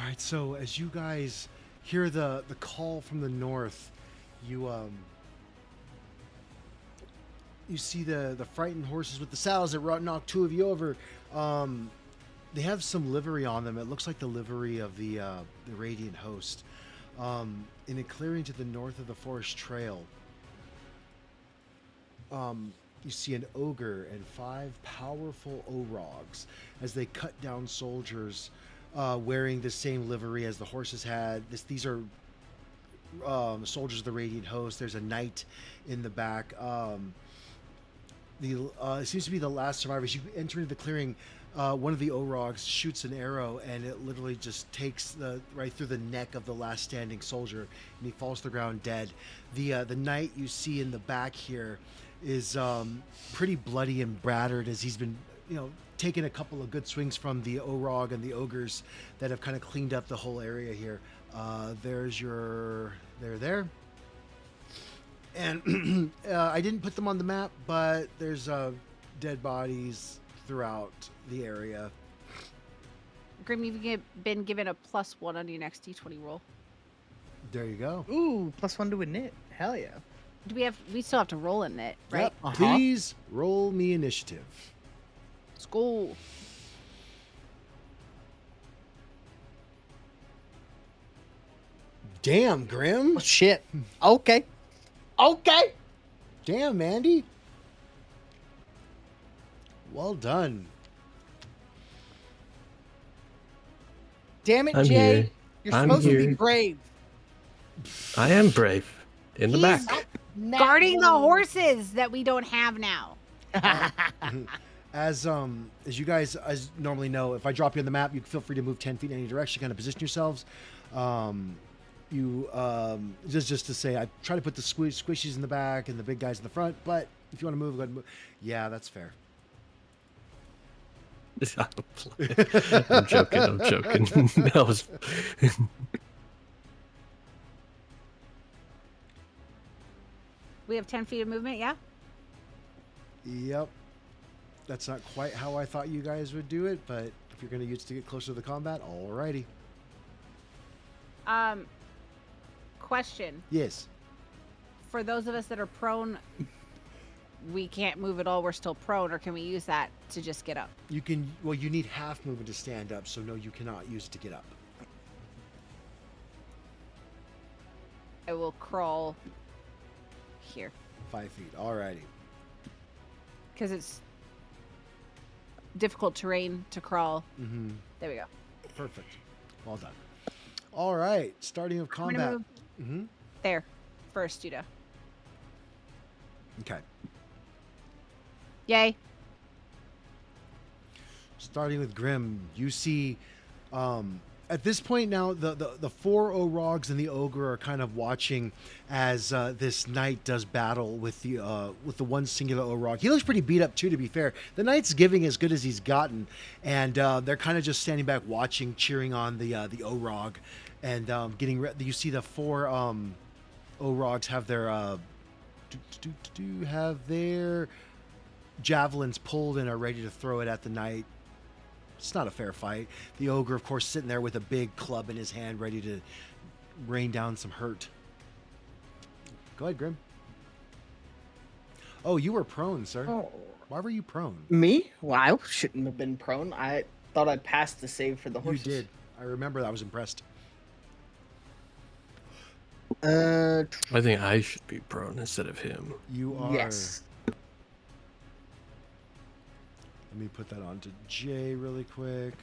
right, so as you guys hear the call from the north, you you see the frightened horses with the saddles that knock two of you over. Um, they have some livery on them. It looks like the livery of the Radiant Host. In a clearing to the north of the forest trail, you see an ogre and five powerful orogs as they cut down soldiers wearing the same livery as the horses had. These are soldiers of the Radiant Host. There's a knight in the back. It seems to be the last survivors. You enter into the clearing. One of the orogs shoots an arrow, and it literally just takes right through the neck of the last standing soldier, and he falls to the ground dead. The knight you see in the back here is pretty bloody and battered, as he's been taking a couple of good swings from the orog and the ogres that have kind of cleaned up the whole area here. There's your there. And I didn't put them on the map, but there's dead bodies throughout the area. Grim, you've been given a +1 on your next d20 roll. There you go. Ooh, +1 to a knit. Hell yeah. We still have to roll in it, right? Yep. Please roll me initiative. School. Damn, Grim. Oh, shit. Okay. Damn, Andy. Well done. Damn it, I'm Jay. here. You're I'm supposed to here. be brave. I am brave. In the He's back. guarding the horses that we don't have now. As you guys as normally know, if I drop you on the map, you feel free to move 10 feet in any direction, kind of position yourselves. Just to say, I try to put the squishies in the back and the big guys in the front, but if you want to move, go ahead and move. Yeah, that's fair. I'm joking. That was. We have 10 feet of movement, yeah? Yep. That's not quite how I thought you guys would do it, but if you're going to use it to get closer to the combat, alrighty. Question. Yes. For those of us that are prone, we can't move at all. We're still prone, or can we use that to just get up? You can. Well, you need half movement to stand up, so no, you cannot use it to get up. I will crawl here 5 feet. Alrighty. because it's difficult terrain to crawl. Mm-hmm. There we go. Perfect. Well done. All right. Starting of I'm gonna combat. move Mm-hmm. there first, Judah. Okay. Yay. Starting with Grim, you see at this point now the four Orogs and the ogre are kind of watching as this knight does battle with the one singular Orog. He looks pretty beat up too, to be fair. The knight's giving as good as he's gotten, and they're kind of just standing back watching, cheering on the Orog, and getting ready. You see the four Orogs have their javelins pulled and are ready to throw it at the knight. It's not a fair fight. The ogre, of course, sitting there with a big club in his hand, ready to rain down some hurt. Go ahead, Grim. Oh, you were prone, sir. Oh. Why were you prone? Me? Well, I shouldn't have been prone. I thought I passed the save for the horses. You did. I remember. I was impressed. Uh, I think I should be prone instead of him. You are. yes. Let me put that on to Jay really quick.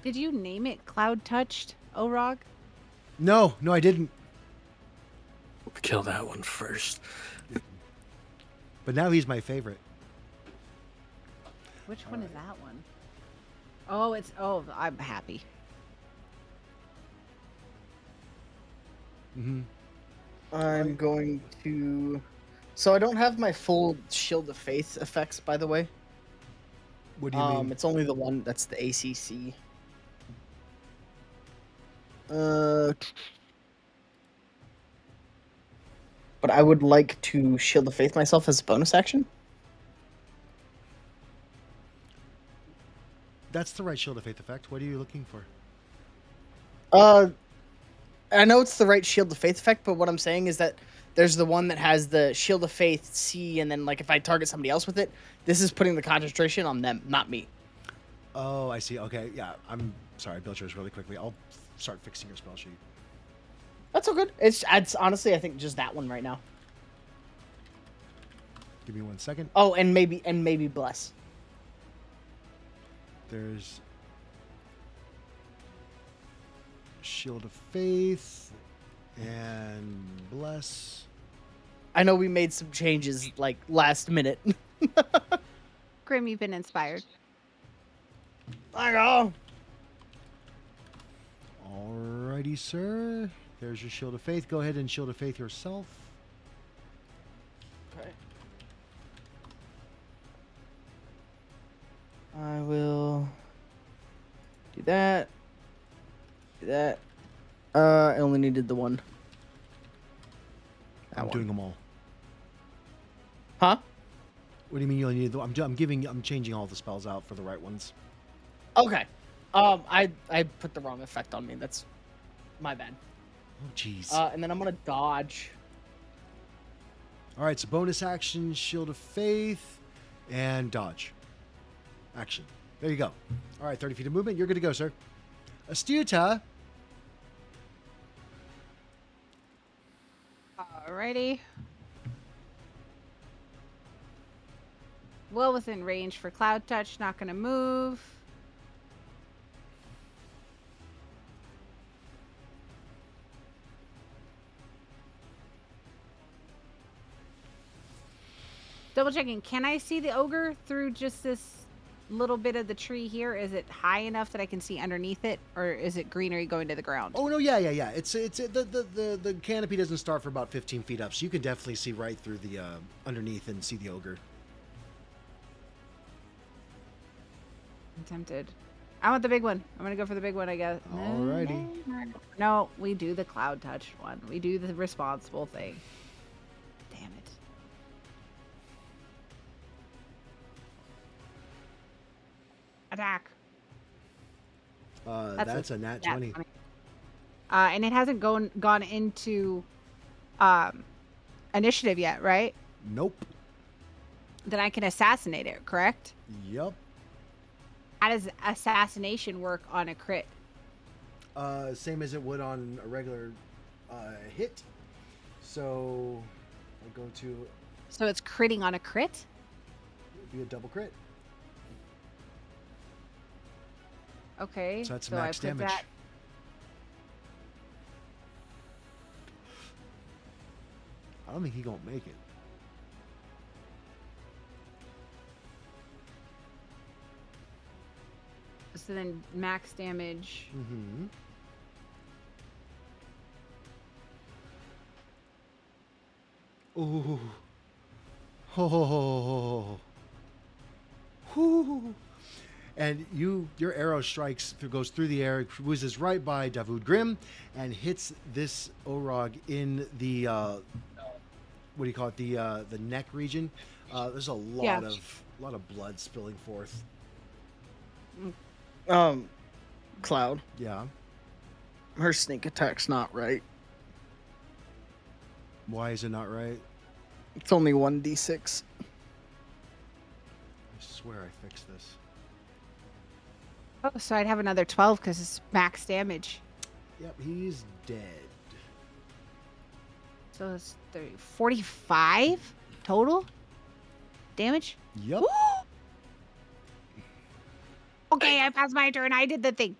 Did you name it Cloud Touched, Orog? No, I didn't. Kill that one first. But now he's my favorite. Which one is that one? Oh, I'm happy. Mm-hmm. I'm going to... So I don't have my full Shield of Faith effects, by the way. What do you mean? It's only the one that's the ACC. But I would like to Shield of Faith myself as a bonus action. That's the right Shield of Faith effect. What are you looking for? I know it's the right Shield of Faith effect, but what I'm saying is that there's the one that has the Shield of Faith C, and then like if I target somebody else with it, this is putting the concentration on them, not me. Oh, I see. Okay, yeah. I'm sorry. I built yours really quickly. I'll start fixing your spell sheet. That's all good. It's honestly, I think just that one right now. Give me 1 second. Oh, and maybe bless. There's Shield of Faith and Bless. I know we made some changes like last minute. Grim, you've been inspired. I go. Alrighty, sir. There's your Shield of Faith. Go ahead and Shield of Faith yourself. Okay. I will do that. Do that. I only needed the one. That I'm one. doing them all. Huh? What do you mean you only need the? I'm changing all the spells out for the right ones. Okay. I put the wrong effect on me. That's my bad. Oh, jeez. And then I'm gonna dodge. All right, so bonus action, Shield of Faith, and dodge. Action. There you go. All right, 30 feet of movement. You're good to go, sir. Astuta. Alrighty. Well within range for Cloud Touch. Not going to move. Double checking. Can I see the ogre through just this little bit of the tree here? Is it high enough that I can see underneath it, or is it greenery going to the ground? Oh no, yeah. It's the canopy doesn't start for about 15 feet up, so you can definitely see right through the underneath and see the ogre. I'm tempted. I want the big one. I'm gonna go for the big one, I guess. Alrighty. No, we do the Cloud Touch one. We do the responsible thing. Damn it. Attack. That's a nat 20. And it hasn't gone into initiative yet, right? Nope. Then I can assassinate it, correct? Yep. How does assassination work on a crit? Same as it would on a regular hit. So I go to So it's critting on a crit? be a double crit. Okay. So that's I max put damage. that- I don't think he gonna make it. So then max damage. Mm-hmm. Ooh. Ho ho ho ho. And your arrow strikes, goes through the air, whizzes right by Davud Grim, and hits this Orog in the what do you call it? The neck region. There's a lot of blood spilling forth. Cloud. Yeah. Her sneak attack's not right. Why is it not right? It's only 1d6. I swear I fixed this. Oh, so I'd have another 12 because it's max damage. Yep, he's dead. So it's 45 total damage. Yep. Woo! Okay, I passed my turn. I did the thing.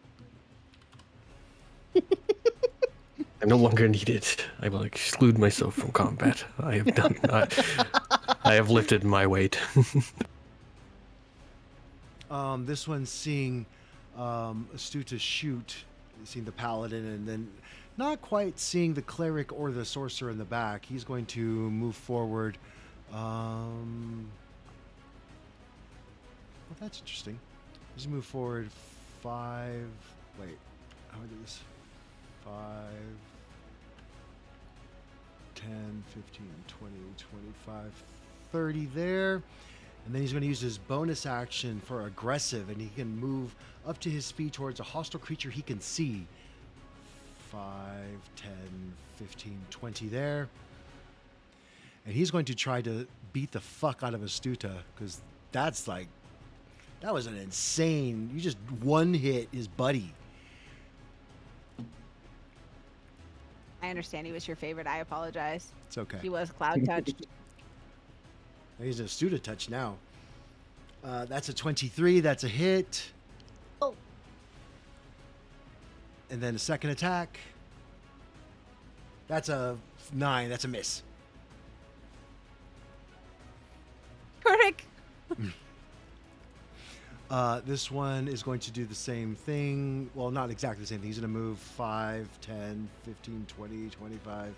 I'm no longer needed. I will exclude myself from combat. I have done. I have lifted my weight. This one's seeing Astuta shoot, seeing the paladin, and then not quite seeing the cleric or the sorcerer in the back. He's going to move forward. Well, that's interesting. He's move forward 5. Wait, how do I do this? 5, 10, 15, 20, 25, 30 there. And then he's going to use his bonus action for aggressive, and he can move up to his speed towards a hostile creature he can see 5, 10, 15, 20 there. And he's going to try to beat the fuck out of Astuta, because that's like, that was an insane, you just one hit his buddy. I understand he was your favorite. I apologize. It's okay. He was cloud touched. He's an Astuta touch now. That's a 23, that's a hit. Oh. And then a second attack. That's a 9, that's a miss. Critic. This one is going to do the same thing. Well, not exactly the same thing. He's going to move 5, 10, 15, 20, 25,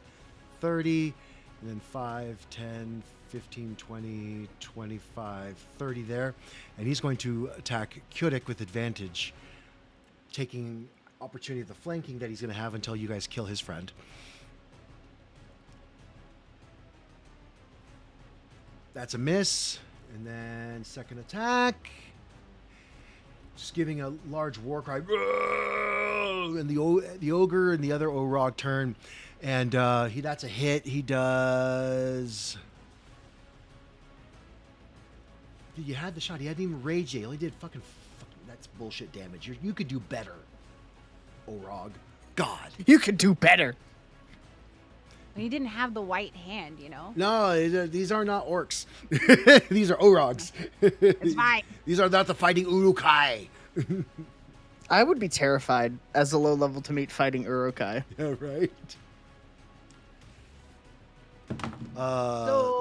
30. And then 5, 10, 15, 20, 25, 30 there. And he's going to attack Kyudik with advantage, taking opportunity of the flanking that he's going to have until you guys kill his friend. That's a miss. And then second attack. Just giving a large war cry. And the ogre and the other Orog turn. And that's a hit. He does... You had the shot. He hadn't even rage yet. He only did fucking that's bullshit damage. You could do better, Orog. God. You could do better. He didn't have the white hand, you know? No, these are not orcs. These are Orogs. It's fine. These are not the fighting Urukai. I would be terrified as a low level to meet fighting Urukai. Yeah, right.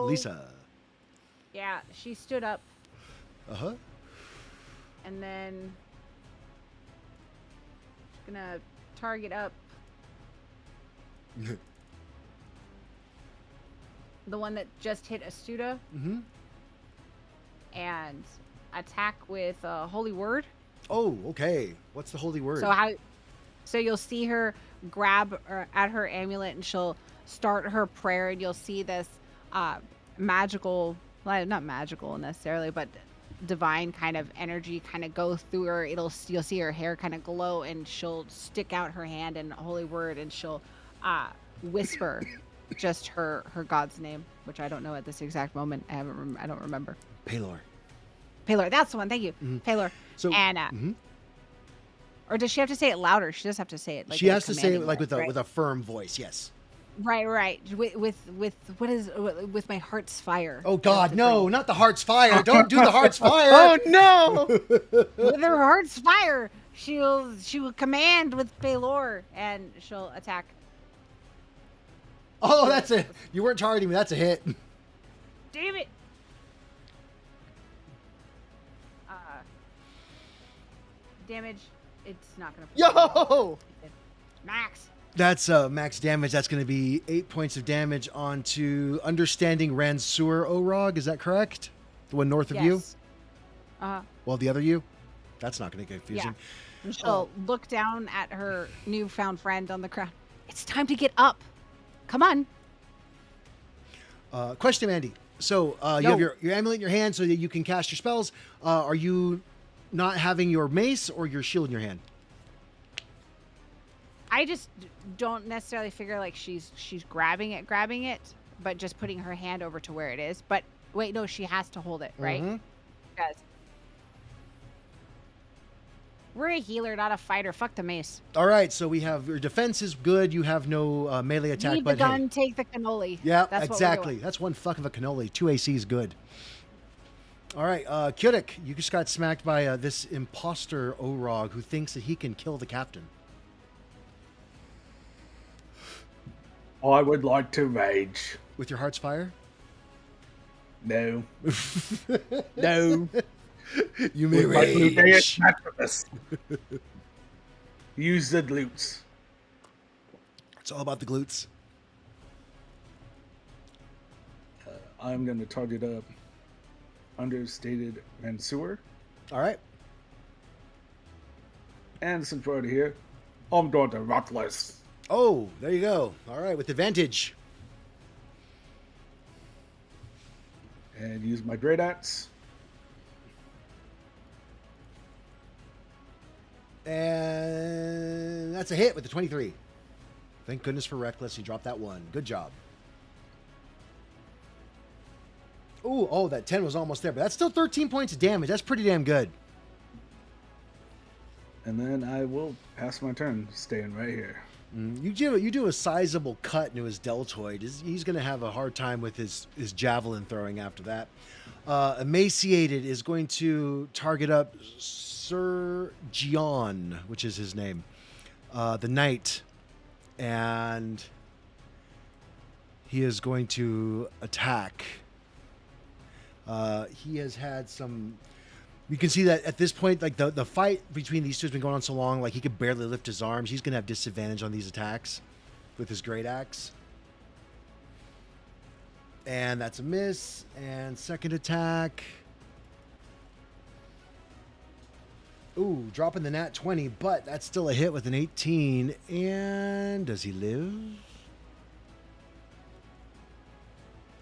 Lisa. Yeah, she stood up Uh-huh. and then she's gonna target up the one that just hit Astuta Mm-hmm. and attack with a holy word. Oh, okay. What's the holy word? So you'll see her grab at her amulet and she'll start her prayer, and you'll see this magical, well, not magical necessarily, but divine kind of energy kind of go through her. You'll see her hair kind of glow, and she'll stick out her hand in holy word, and she'll whisper just her god's name, which I don't know at this exact moment. I don't remember. Pelor. Pelor, that's the one. Thank you, Pelor. So, And or does she have to say it louder? She does have to say it. Like she has to say it like voice, with a firm voice. Yes. Right. With my heart's fire. Oh God, no! Not the heart's fire! Don't do the heart's fire! Oh no! With her heart's fire, she will command with Pelor, and she'll attack. Oh, that's it. You weren't targeting me. That's a hit. Damn it! Damage. It's not gonna. Yo! Max. That's max damage. That's going to be 8 points of damage onto Understanding Ransur Orog. Is that correct? The one north of you? Well, the other you? That's not going to get confusing. Yeah. And she'll look down at her newfound friend on the ground. It's time to get up. Come on. Question, Andy. So you have your amulet in your hand so that you can cast your spells. Are you not having your mace or your shield in your hand? I just don't necessarily figure like she's grabbing it, but just putting her hand over to where it is. But wait, no, she has to hold it, right? Mm-hmm. Because we're a healer, not a fighter. Fuck the mace. All right, so we have your defense is good. You have no melee attack, Leave the but gun, take the cannoli. yeah, That's exactly. That's one fuck of a cannoli. 2 AC is good. All right, Kyudik, you just got smacked by this imposter Orog who thinks that he can kill the captain. I would like to rage. With your heart's fire? No. No. You may With my rage. Blueberry Naturalist. Use the glutes. It's all about the glutes. I'm going to target up understated Mansoor. All right. And since we're already here, I'm going to Ruthless. Oh, there you go. All right, with advantage. And use my Great Axe. And that's a hit with the 23. Thank goodness for reckless. He dropped that 1. Good job. Ooh, oh, that 10 was almost there, but that's still 13 points of damage. That's pretty damn good. And then I will pass my turn, staying right here. You do a sizable cut into his deltoid. He's going to have a hard time with his javelin throwing after that. Emaciated is going to target up Sir Gian, which is his name, the knight, and he is going to attack. He has had some. You can see that at this point, like the fight between these two has been going on so long, like he could barely lift his arms. He's going to have disadvantage on these attacks with his great axe. And that's a miss. And second attack. Ooh, dropping the nat 20, but that's still a hit with an 18. And does he live?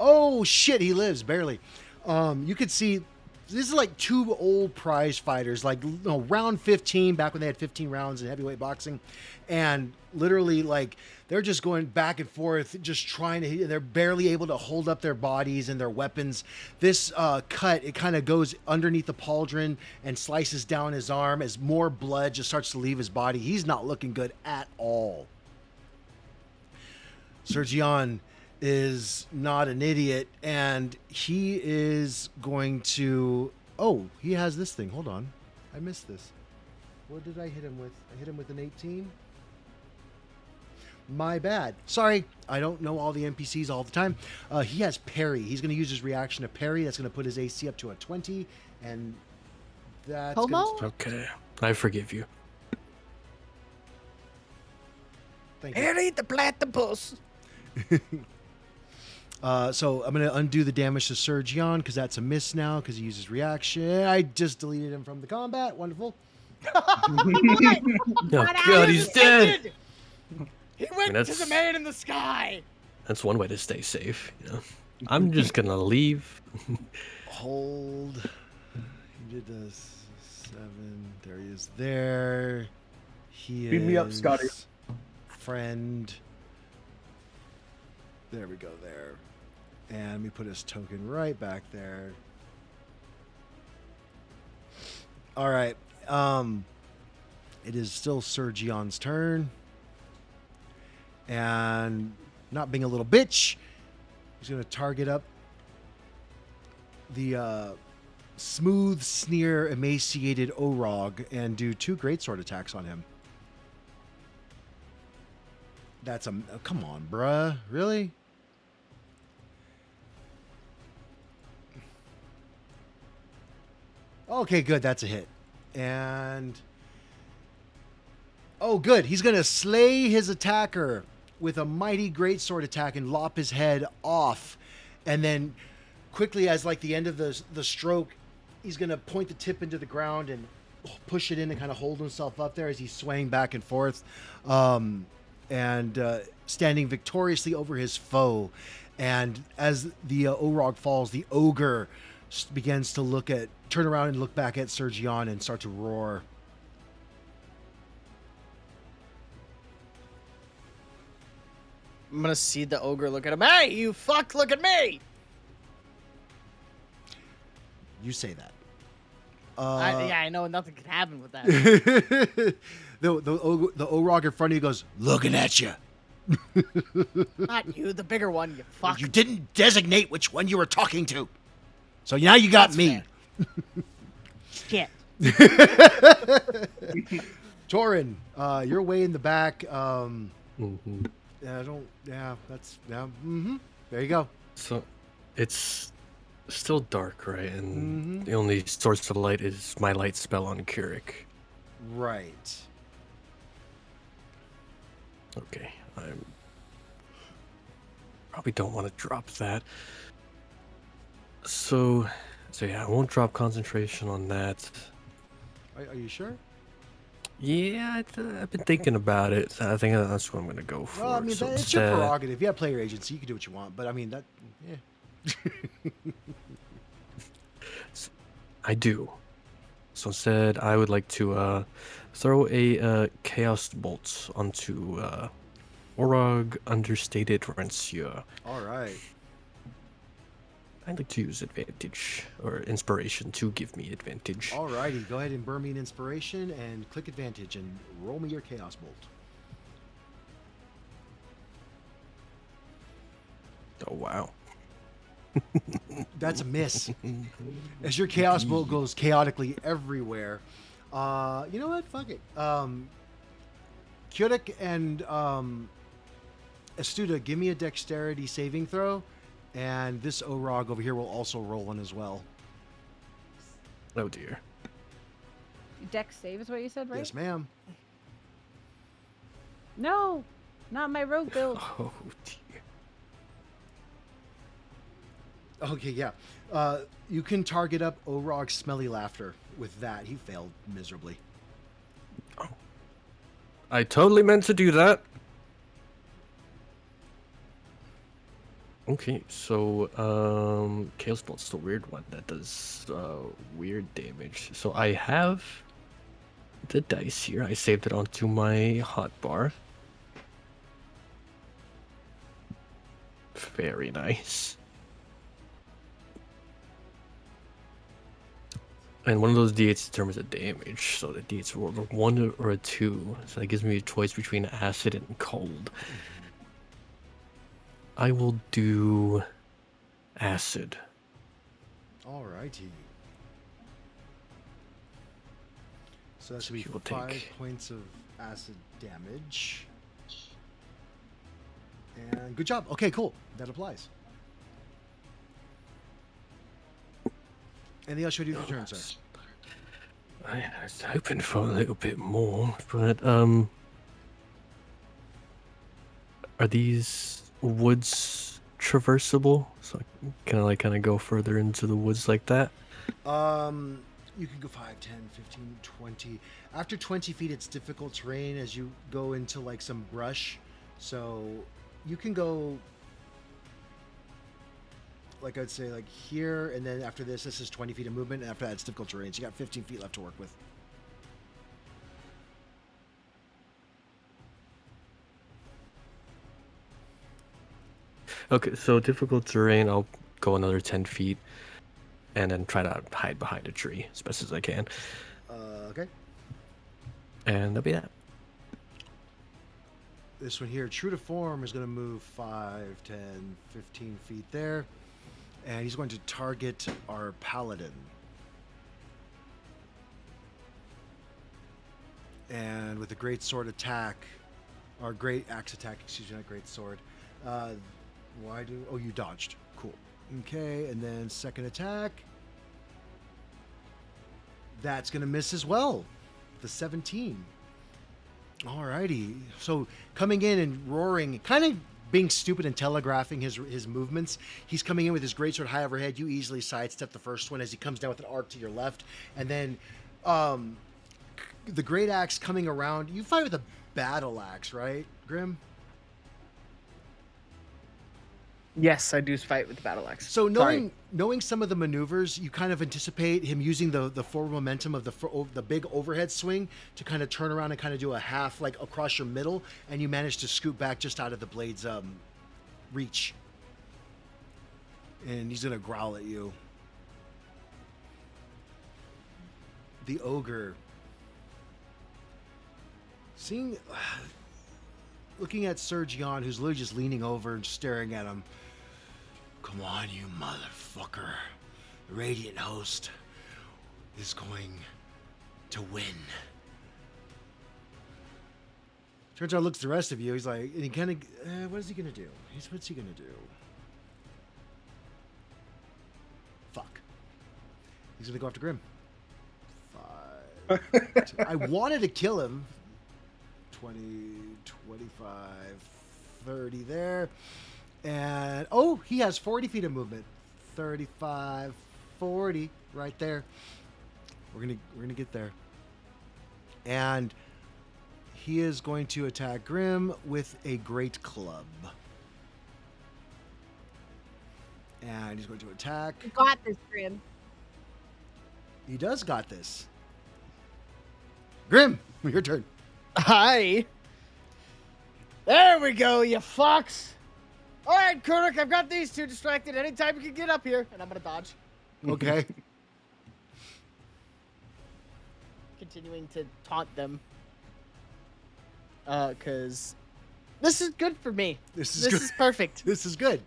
Oh, shit, he lives, barely. You could see... This is like 2 old prize fighters, like round 15, back when they had 15 rounds in heavyweight boxing. And literally, like, they're just going back and forth, just trying to, they're barely able to hold up their bodies and their weapons. This cut, it kind of goes underneath the pauldron and slices down his arm as more blood just starts to leave his body. He's not looking good at all. Sir Gian is not an idiot, and he is going to... Oh, he has this thing. Hold on. I missed this. What did I hit him with? I hit him with an 18? My bad. Sorry. I don't know all the NPCs all the time. He has parry. He's going to use his reaction to parry. That's going to put his AC up to a 20, and that's... Homo? Okay, I forgive you. Thank you. Harry the platypus. So I'm going to undo the damage to Sir Gian because that's a miss now because he uses reaction. I just deleted him from the combat. Wonderful. Oh God, he's dead. He went to That's- the man in the sky. That's one way to stay safe. You know, I'm just gonna leave. Hold. He did this 7. There he is. There. He Beat is. me up, Scotty. Friend. There we go. There. And let me put his token right back there. All right. It is still Sir Gian's turn. And not being a little bitch, he's going to target up the smooth sneer emaciated Gnaragg and do 2 greatsword attacks on him. That's a... Come on, bruh. Really? Okay, good. That's a hit. And... Oh, good. He's going to slay his attacker with a mighty greatsword attack and lop his head off. And then quickly, as like the end of the stroke, he's going to point the tip into the ground and push it in and kind of hold himself up there as he's swaying back and forth. And standing victoriously over his foe. And as the Gnaragg falls, the ogre begins to turn around and look back at Sir Gian and start to roar. I'm gonna see the ogre look at him. Hey, you fuck! Look at me. You say that. I know nothing can happen with that. the Gnaragg in front of you goes, looking at you. Not you, the bigger one. You fuck. You didn't designate which one you were talking to. So now you got That's me. Shit. Torin, you're way in the back. Mhm. There you go. So, it's still dark, right? And the only source of light is my light spell on Keurig. Right. Okay, I probably don't want to drop that. So yeah, I won't drop concentration on that. Are you sure? Yeah, I've been thinking about it. I think that's what I'm gonna go for. Well, I mean, So it's your instead- prerogative. If you have player agency, you can do what you want. But I mean, I do. So instead, I would like to throw a chaos bolt onto Orog understated Rancier. All right. I'd like to use advantage or inspiration to give me advantage. All righty. Go ahead and burn me an inspiration and click advantage and roll me your chaos bolt. Oh wow. That's a miss. As your chaos bolt goes chaotically everywhere. You know what? Fuck it. Kyotik and Astuta, give me a dexterity saving throw, and this Orog over here will also roll one as well. Oh dear. Dex save is what you said, right? Yes, ma'am. No, not my rogue build. Oh dear. Okay, yeah. You can target up Orog's smelly laughter with that. He failed miserably. I totally meant to do that. Okay, so Chaos Bolt's the weird one that does weird damage. So I have the dice here. I saved it onto my hotbar. Very nice. And one of those d8s determines the damage. So the d8's roll a 1 or a 2. So that gives me a choice between acid and cold. I will do acid. All righty. So that should be He will 5 take- points of acid damage. And good job. Okay, cool. That applies. Anything else you want to do with your turn, sir? I was hoping for a little bit more, but are these woods traversable? So can I kind of go further into the woods like that? You can go 5, 10, 15, 20. After 20 feet, it's difficult terrain as you go into like some brush. So you can go, like I'd say, like here, and then after this is 20 feet of movement, and after that, it's difficult terrain. So you got 15 feet left to work with. Okay, so difficult terrain, I'll go another 10 feet and then try to hide behind a tree as best as I can. Okay. And that'll be that. This one here, true to form, is going to move 5, 10, 15 feet there. And he's going to target our paladin. And with a great sword attack, or great axe attack, excuse me, not great sword. Oh, you dodged. Cool. Okay, and then second attack. That's going to miss as well. The 17. Alrighty. So coming in and roaring, kind of being stupid and telegraphing his movements. He's coming in with his greatsword high overhead. You easily sidestep the first one as he comes down with an arc to your left. And then the great axe coming around. You fight with a battle axe, right, Grim? Yes, I do fight with the battle axe. So Sorry. knowing some of the maneuvers, you kind of anticipate him using the forward momentum of the big overhead swing to kind of turn around and kind of do a half like across your middle, and you manage to scoot back just out of the blade's reach. And he's gonna growl at you. The ogre, looking at Sir Gian, who's literally just leaning over and staring at him. Come on, you motherfucker. The Radiant Host is going to win. Turns out, looks at the rest of you. He's like, and he kind of, what is he going to do? What's he going to do? Fuck. He's going to go after Grim. 5. I wanted to kill him. 20, 25, 30 there. And he has 40 feet of movement. 35, 40 right there. We're gonna get there. And he is going to attack Grim with a great club. And he's going to attack. You got this, Grim. He does got this. Grim, your turn. Hi. There we go, you fucks. All right, Kuruk, I've got these two distracted. Anytime you can get up here, and I'm gonna dodge. Okay. Continuing to taunt them. Cause this is good for me. This is This good. is perfect. This is good.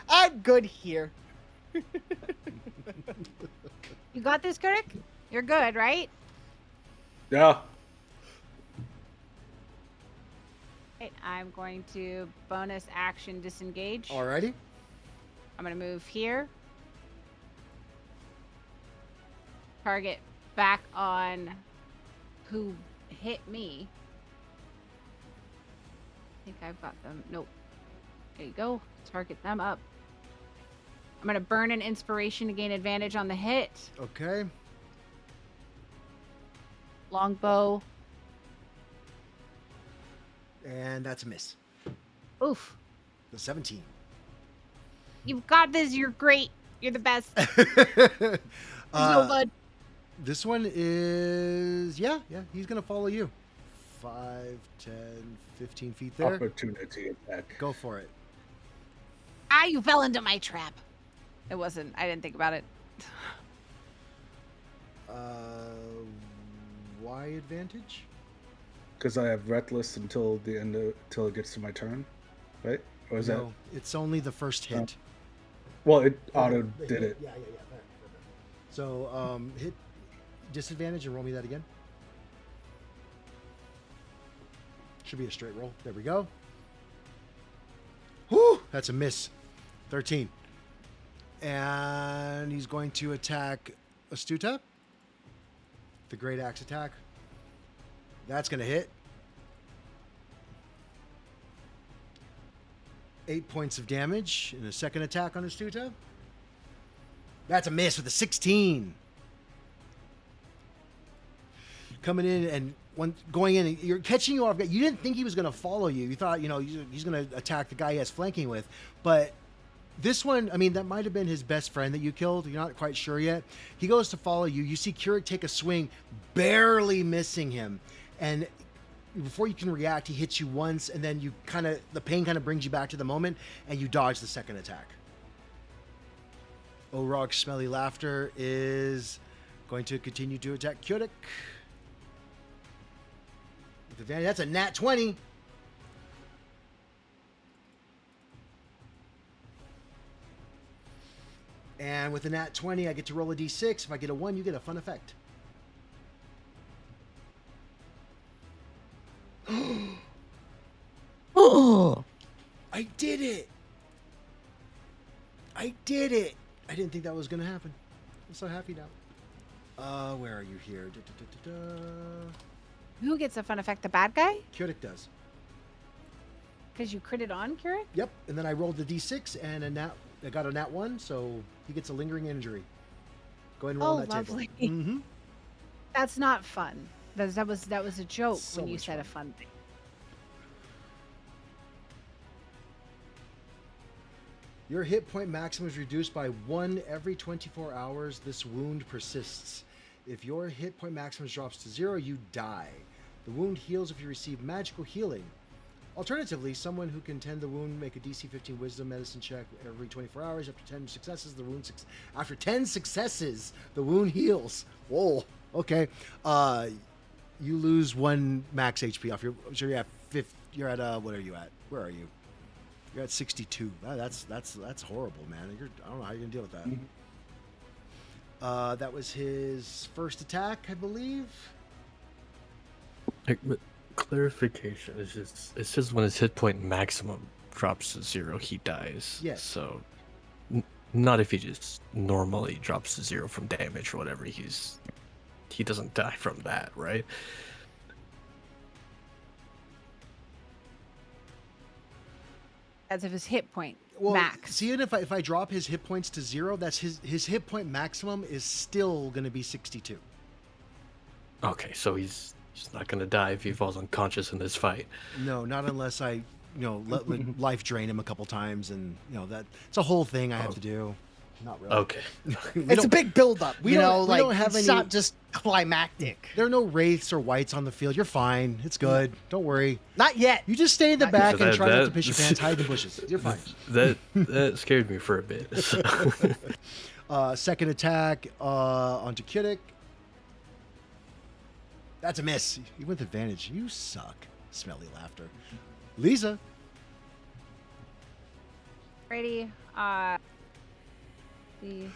I'm good here. You got this, Kuruk? You're good, right? Yeah. Right, I'm going to bonus action disengage. Alrighty. I'm going to move here. Target back on who hit me. I think I've got them. Nope. There you go. Target them up. I'm going to burn an inspiration to gain advantage on the hit. Okay. Longbow. And that's a miss. Oof. The 17. You've got this. You're great. You're the best. No, bud. This one is, yeah, he's going to follow you. 5, 10, 15 feet there. Opportunity attack. Go for it. Ah, you fell into my trap. It wasn't. I didn't think about it. Why advantage? Because I have Reckless until the end till it gets to my turn, right? Or is No, it's only the first hit. that? Well, it auto The did hit. it. Yeah. Fair. So, hit disadvantage and roll me that again. Should be a straight roll. There we go. Whew, that's a miss. 13. And he's going to attack Astuta. The great axe attack. That's going to hit. 8 points of damage in a second attack on Astuta. That's a miss with a 16. Coming in and going in, you're catching you off guard. You didn't think he was going to follow you. You thought, he's going to attack the guy he has flanking with. But this one, I mean, that might have been his best friend that you killed. You're not quite sure yet. He goes to follow you. You see Keurig take a swing, barely missing him. And before you can react, he hits you once, and then the pain kind of brings you back to the moment, and you dodge the second attack. Gnaragg Smelly Laughter is going to continue to attack Keurig. With advantage, that's a nat 20. And with a nat 20, I get to roll a d6. If I get a 1, you get a fun effect. Oh, I did it! I did it! I didn't think that was going to happen. I'm so happy now. Where are you here? Who gets a fun effect? The bad guy? Keurig does. Because you critted on, Keurig? Yep, and then I rolled the d6 and I got a nat 1, so he gets a lingering injury. Go ahead and roll Oh, on that lovely. table. Mm-hmm. That's not fun. That was a joke So when you much said fun. a fun thing. Your hit point maximum is reduced by 1 every 24 hours. This wound persists. If your hit point maximum drops to 0, you die. The wound heals if you receive magical healing. Alternatively, someone who can tend the wound make a DC 15 Wisdom Medicine check every 24 hours. After 10 successes, after 10 successes, the wound heals. Whoa. Okay. You lose 1 max HP off your. So you're at 50. You're at what are you at? Where are you? You're at 62. That's horrible, man. I don't know how you're gonna deal with that. Mm-hmm. That was his first attack, I believe. Clarification is just when his hit point maximum drops to 0, he dies. Yes. So, not if he just normally drops to 0 from damage or whatever. He doesn't die from that, right? As of his hit point Well, max. see, and if I drop his hit points to 0, that's his hit point maximum is still gonna be 62. Okay, so he's not gonna die if he falls unconscious in this fight. No, not unless I, let life drain him a couple times, and that it's a whole thing I have to do. Not really. Okay. It's a big buildup. we You don't- know, we like don't have it's any- not just climactic. There are no wraiths or whites on the field. You're fine. It's good. Don't worry. Not yet. You just stay in the Not back yet. and try not to That- piss your pants, hide in the bushes. You're fine. That scared me for a bit. So. Second attack onto Kiddick. That's a miss. You went with advantage. You suck. Smelly laughter. Lisa. Ready? See.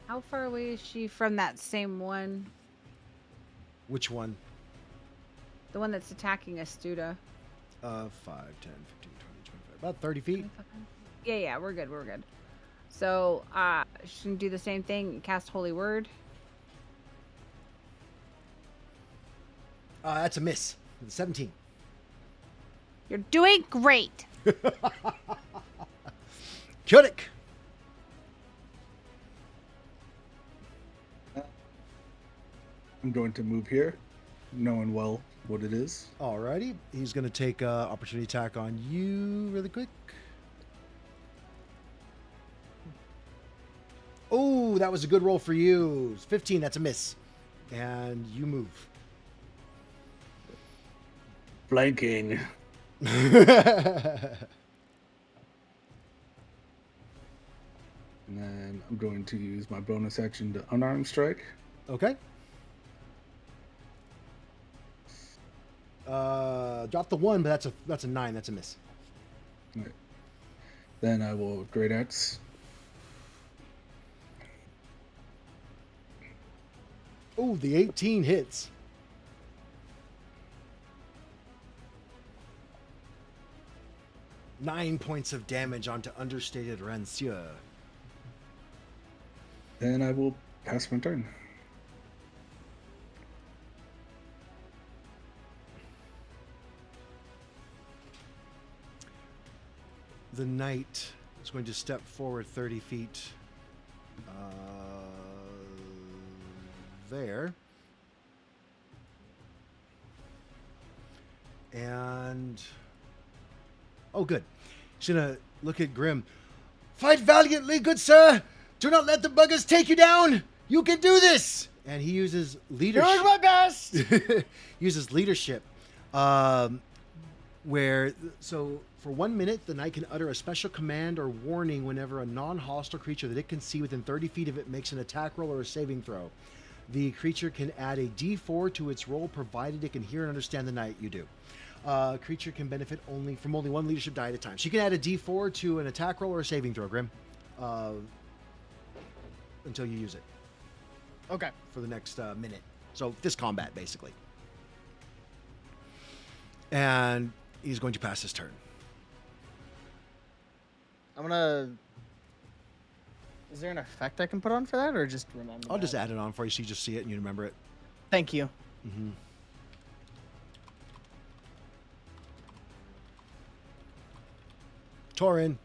How far away is she from that same one? Which one? The one that's attacking Astuda? 5, 10, 15, 20, 25. About 30 feet. Yeah, we're good. We're good. So, she can do the same thing. Cast Holy Word. That's a miss. 17. You're doing great. Kiddick. I'm going to move here, knowing well what it is. Alrighty. He's going to take opportunity attack on you really quick. Oh, that was a good roll for you. 15, that's a miss. And you move. Flanking. And then I'm going to use my bonus action to unarmed strike. Okay. Drop the 1, but that's a 9. That's a miss. Right. Then I will Great Axe. Oh, the 18 hits. Nine points of damage onto understated Rancier. Then I will pass my turn. The knight is going to step forward 30 feet. There. And... Oh, good. She's going to look at Grim. Fight valiantly, good sir! Do not let the buggers take you down! You can do this! And he uses leadership. Doing my best. Uses leadership. So for 1 minute, the knight can utter a special command or warning whenever a non-hostile creature that it can see within 30 feet of it makes an attack roll or a saving throw. The creature can add a d4 to its roll, provided it can hear and understand the knight. You do. Creature can benefit only from only one leadership die at a time. So you can add a d4 to an attack roll or a saving throw, Grim, until you use it Okay. for the next minute. So this combat, basically. And he's going to pass his turn. I'm gonna. Is there an effect I can put on for that, or just remember? I'll that? just add it on for you so you just see it and you remember it. Thank you. Mm-hmm. Torin.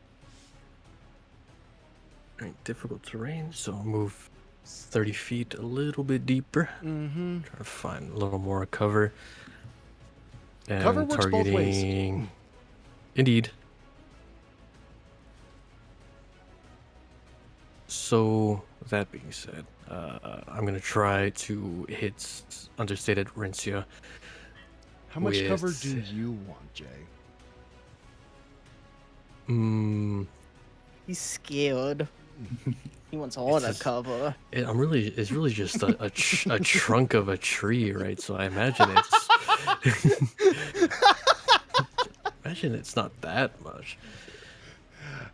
Alright, difficult terrain, so I'll move 30 feet a little bit deeper. Mm-hmm. Try to find a little more cover. And Cover works both ways. targeting... Indeed. So, that being said, I'm going to try to hit understated Rencia. How much cover With- do you want, Jay? He's scared. He wants all It's the just- cover. It's really just a trunk of a tree, right? So I imagine it's not that much.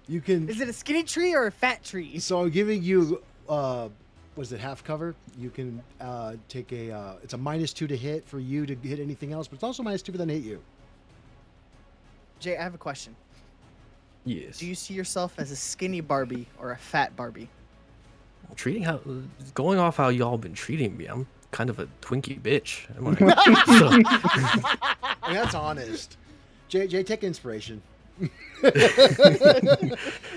You can. Is it a skinny tree or a fat tree? So I'm giving you, was it half cover? You can take a. It's a -2 to hit for you to hit anything else, but it's also -2 for them to hit you. Jay, I have a question. Yes. Do you see yourself as a skinny Barbie or a fat Barbie? Going off how y'all been treating me, I'm kind of a Twinkie bitch. Am I? I mean, that's honest. Jay, take inspiration.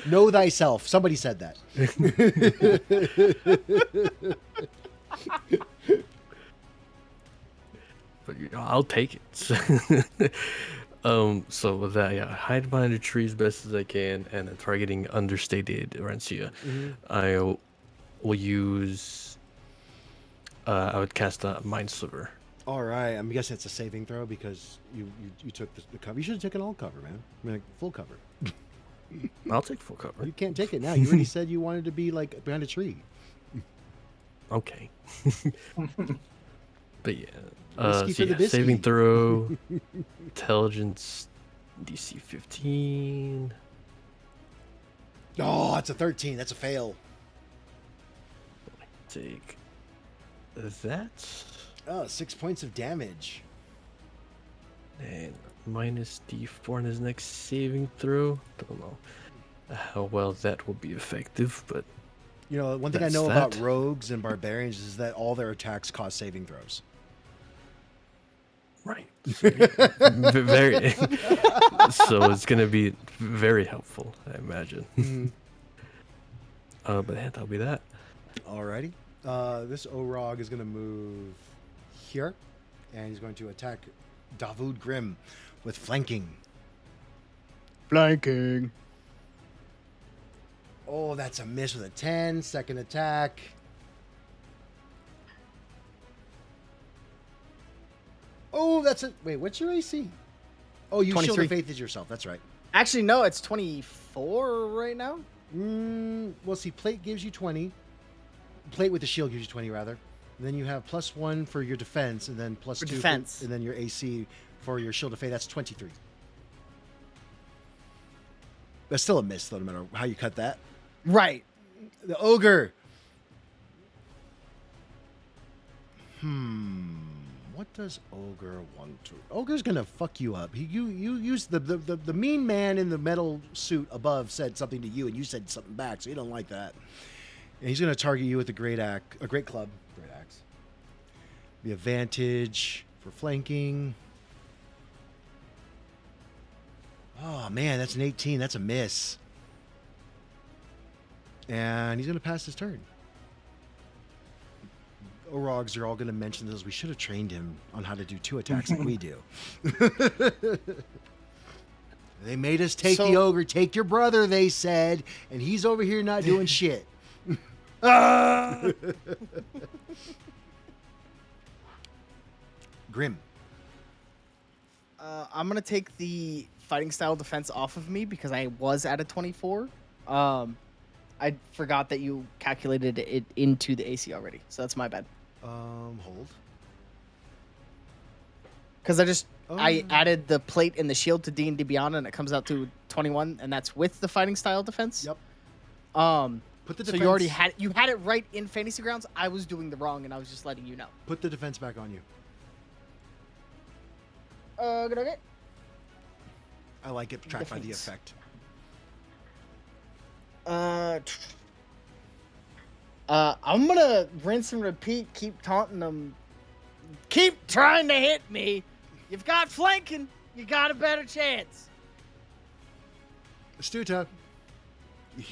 Know thyself. Somebody said that. But I'll take it. So with that, yeah, hide behind the trees best as I can, and then targeting understated Orencia. Mm-hmm. Will use. I would cast a Mind Sliver. All right, I'm guessing it's a saving throw because you took the cover. You should have taken all cover, man. I mean, like, full cover. I'll take full cover. You can't take it now. You already said you wanted to be like behind a tree. Okay. But yeah. Whiskey for the biscuit. Saving throw. Intelligence DC 15. Oh, that's a 13. That's a fail. Take that. Oh, 6 points of damage. And minus D4 in his next saving throw. Don't know how well that will be effective, but You know, one thing I That's know about that. rogues and barbarians is that all their attacks cause saving throws. right. So, very. So it's gonna be very helpful, I imagine. But yeah, that'll be that. Alrighty. This Orog is going to move here, and he's going to attack Davud Grim with flanking. Flanking. Oh, that's a miss with a 10. Second attack. Oh, that's a... Wait, what's your AC? Oh, you Shield 23. of Faith is yourself. That's right. Actually, no, it's 24 right now. Well, see, plate gives you 20. Plate with the shield gives you 20, rather. And then you have +1 for your defense, and then +2 defense. and then your AC for your Shield of Faith. That's 23. That's still a miss, though, no matter how you cut that. Right. The ogre. What does ogre want to? Ogre's gonna fuck you up. You used the mean man in the metal suit above said something to you, and you said something back, so you don't like that. And he's gonna target you with a great axe, a great club, great axe. The advantage for flanking. Oh man, that's an 18. That's a miss. And he's gonna pass his turn. Orogs are all going to mention this. We should have trained him on how to do 2 attacks like we do. They made us take the ogre. Take your brother, they said. And he's over here not doing shit. Grim. I'm going to take the fighting style defense off of me because I was at a 24. I forgot that you calculated it into the AC already. So that's my bad. Hold. Because I added the plate and the shield to D&D Beyond, and it comes out to 21, and that's with the fighting style defense. Yep. Put the so defense, you already had it right in Fantasy Grounds. I was doing the wrong, and I was just letting you know. Put the defense back on you. Good, okay. I like it tracked by the Defense. effect. I'm gonna rinse and repeat. Keep taunting them. Keep trying to hit me. You've got flanking. You got a better chance. Stuta. You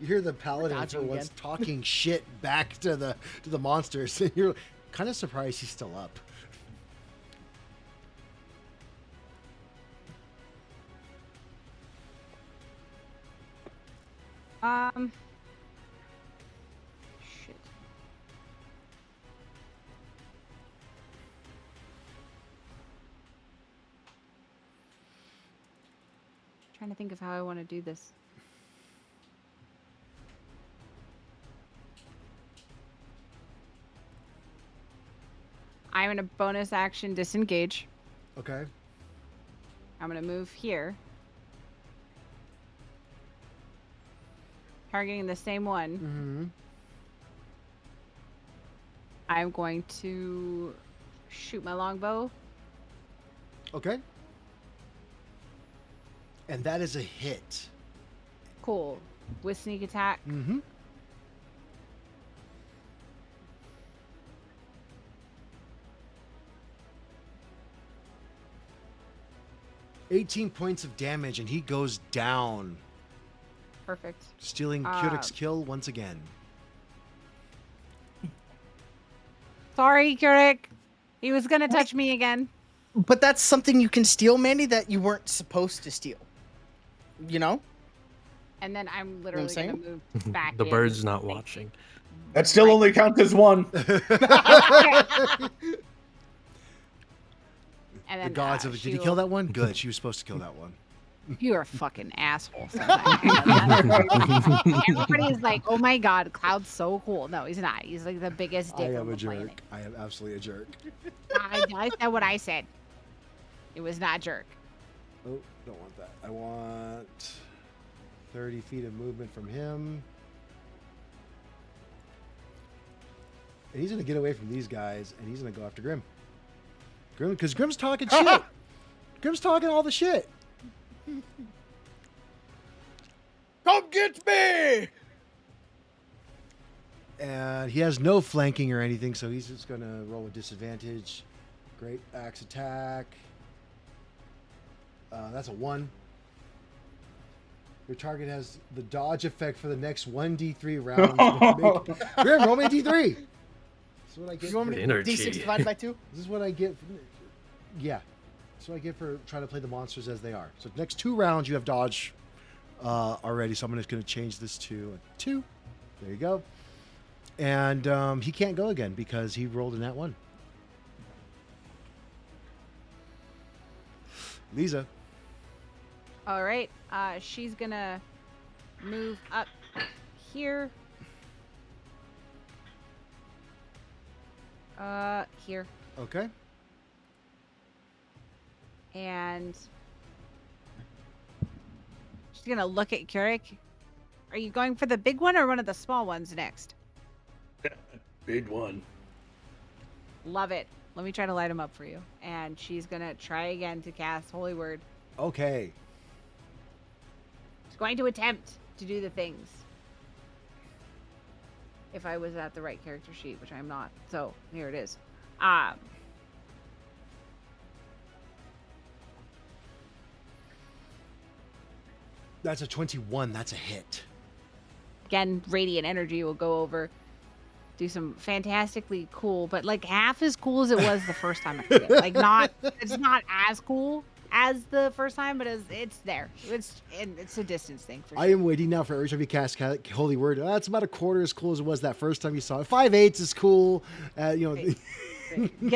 hear the paladin for dodging once again. talking shit back to the monsters, and you're kind of surprised he's still up. Shit. Trying to think of how I want to do this. I'm gonna bonus action disengage. Okay. I'm gonna move here. Targeting the same one. Mm-hmm. I'm going to shoot my longbow. Okay. And that is a hit. Cool. With sneak attack. Mm-hmm. $18 points of damage, and he goes down, Perfect. stealing Kurik's kill once again. Sorry, Kurik. He was gonna touch me again. But that's something you can steal, Mandy, that you weren't supposed to steal. You know? And then I'm literally gonna saying? move back. The in, bird's not like, watching. That still right- only counts as one. And The then, gods of it. Did he kill that one? Good. She was supposed to kill that one. You're a fucking asshole. Sometimes. Everybody is like, "Oh my god, Cloud's so cool." No, he's not. He's like the biggest I dick am on a the jerk. planet. I am absolutely a jerk. I said what I said. It was not jerk. Oh, don't want that. I want 30 feet of movement from him. And he's going to get away from these guys, and he's going to go after Grim. Grim, because Grim's talking shit. Grim's talking all the shit. Come get me! And he has no flanking or anything, so he's just going to roll with disadvantage. Great axe attack. That's a 1. Your target has the dodge effect for the next 1d3 rounds. Grim, roll me a d3. This is what I get. You want me to Energy. D6 divided by 2? This is what I get. Yeah. That's what I get for trying to play the monsters as they are. So next 2 rounds, you have dodge already. So I'm just going to change this to a 2. There you go. And he can't go again because he rolled in that 1. Lisa. All right. She's gonna move up here. Here. Okay. And she's gonna look at Keurig. Are you going for the big one or one of the small ones next? Big one. Love it. Let me try to light him up for you. And she's gonna try again to cast Holy Word. Okay. She's going to attempt to do the things. If I was at the right character sheet, which I'm not. So here it is. That's a 21. That's a hit. Again, radiant energy will go over, do some fantastically cool, but like half as cool as it was the first time I did it. Like it's not as cool as the first time, but it's there. It's a distance thing for sure. I am waiting now for every time you cast Holy Word. That's about a quarter as cool as it was that first time you saw it. 5/8 is cool. Get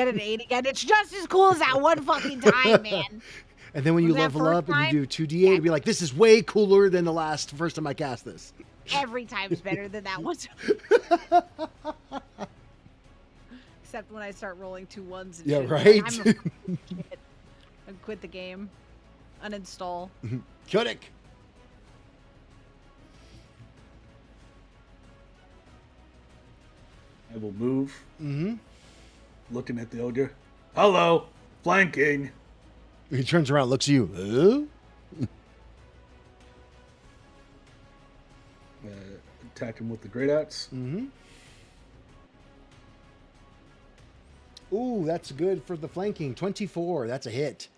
an 8 again. It's just as cool as that one fucking time, man. And then when you Was that level first up and time? you do 2d8, it'll be like, this is way cooler than the first time I cast this. Every time's better than that one. Except when I start rolling 2 1s and Yeah, shit. right? I'm a shit. And quit the game. Uninstall. Keurig. I will move, Mm-hmm. looking at the ogre. Hello, flanking. He turns around, looks at you. Attack him with the great axe. Mm-hmm. Ooh, that's good for the flanking. 24. That's a hit.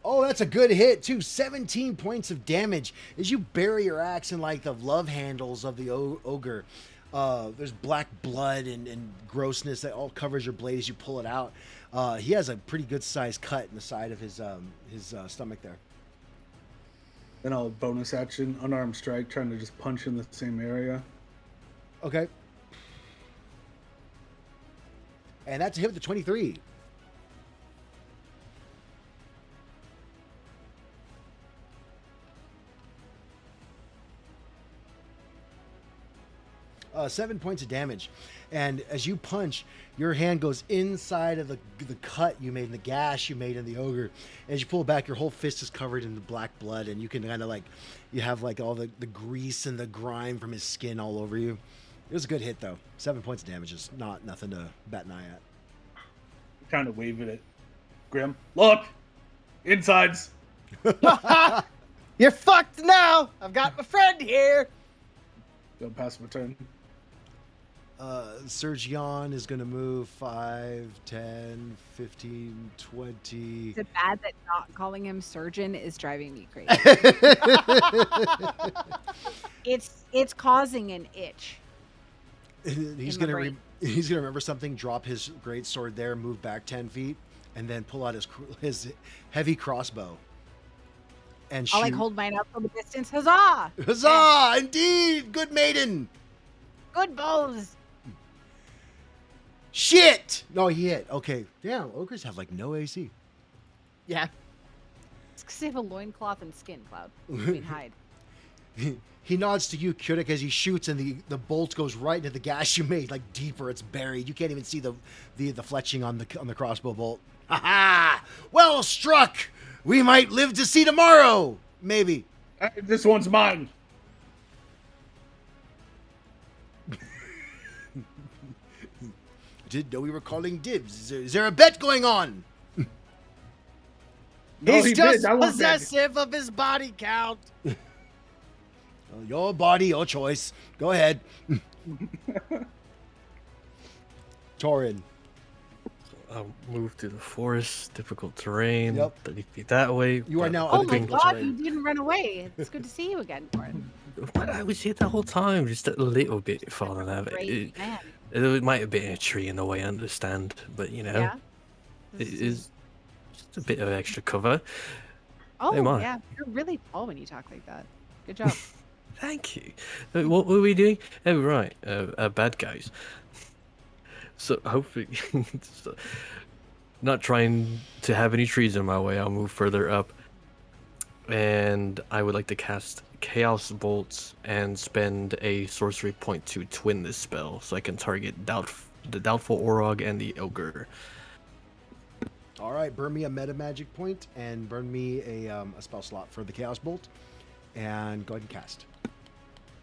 Oh, that's a good hit, too. 17 points of damage as you bury your axe in, like, the love handles of the ogre. There's black blood and grossness that all covers your blade as you pull it out. He has a pretty good-sized cut in the side of his stomach there. Then I'll bonus action, unarmed strike, trying to just punch in the same area. Okay. And that's a hit with the 23. 7 points of damage. And as you punch, your hand goes inside of the cut you made, the gash you made in the ogre. As you pull it back, your whole fist is covered in the black blood, and you can kind of like, you have like all the grease and the grime from his skin all over you. It was a good hit, though. 7 points of damage is nothing to bat an eye at. Kind of wave it at Grim. Look! Insides! You're fucked now! I've got my friend here! Don't pass my turn. Sergion is going to move 5, 10, 15, 20. Is it bad that not calling him surgeon is driving me crazy? It's causing an itch. He's in my going to brain. He's gonna remember something, drop his great sword there, move back 10 feet, and then pull out his heavy crossbow and I'll shoot. like hold mine up from a distance. Huzzah! Huzzah! Indeed, good maiden. Good bows. Shit! No, he hit. Okay, damn. Ogres have like no AC. Yeah. It's because they have a loincloth and skin, Cloud. I mean, hide. He nods to you, Kudik, as he shoots, and the bolt goes right into the gash you made, like deeper. It's buried. You can't even see the fletching on the crossbow bolt. Ha ha! Well struck. We might live to see tomorrow. Maybe. This one's mine. Didn't know we were calling dibs. Is there a bet going on? No, He's he just did. That one's dead. possessive of his body count. Your body, your choice. Go ahead. Torin. I'll move through the forest, difficult terrain. Yep. 30 feet that way. You are but now Oh on my difficult god, terrain. you didn't run away. It's good to see you again, Corin. But I was here the whole time, just a little bit farther than that. Great man. It might have been a tree in the way, I understand, but you know, Yeah. it is just a bit of extra cover. Oh, Hey, Ma. yeah. You're really tall when you talk like that. Good job. Thank you. What were we doing? Oh, right, bad guys. So hopefully, so, not trying to have any trees in my way. I'll move further up, and I would like to cast Chaos Bolts and spend a sorcery point to twin this spell, so I can target the Doubtful Orog and the Ogre. All right, burn me a meta magic point and burn me a spell slot for the Chaos Bolt, and go ahead and cast.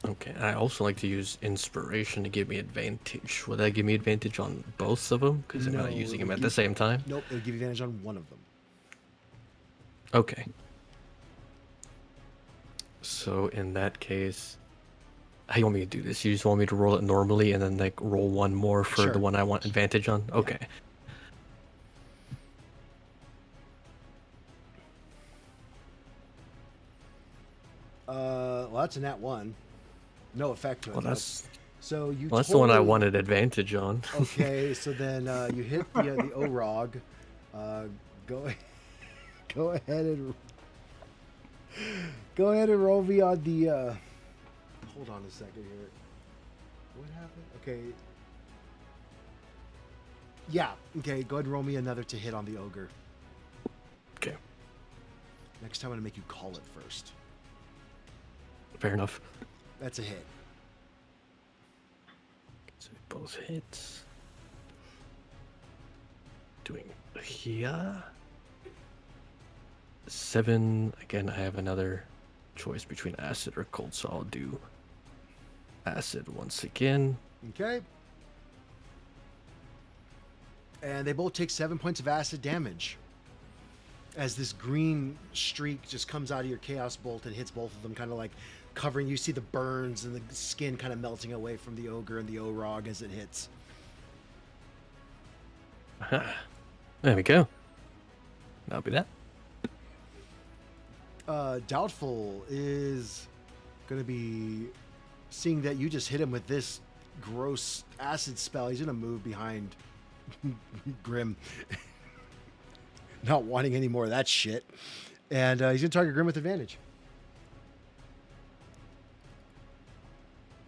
Okay, I also like to use Inspiration to give me advantage. Would that give me advantage on both of them? Because I'm No, not using it'll them at give- the same time. Nope, it'll give you advantage on one of them. Okay. So in that case, how you want me to do this? You just want me to roll it normally and then like roll one more for Sure. the one I want advantage on? Okay. Well, that's a nat 1. No effect to it. Well, though. that's So you. well, that's the one I totally- wanted advantage on. Okay, so then you hit the Orog. Go go ahead and roll me on the. Hold on a second here. What happened? Okay. Yeah. Okay. Go ahead and roll me another to hit on the ogre. Okay, Next time I'm gonna make you call it first. fair enough. That's a hit. So both hits. Doing here. 7. Again, I have another choice between acid or cold, so I'll do acid once again. Okay. And they both take 7 points of acid damage. As this green streak just comes out of your Chaos Bolt and hits both of them, kind of like covering. You see the burns and the skin kind of melting away from the ogre and the Orog as it hits. Aha. There we go. That'll be that. Doubtful is going to be seeing that you just hit him with this gross acid spell. He's going to move behind Grim, not wanting any more of that shit. And he's going to target Grim with advantage.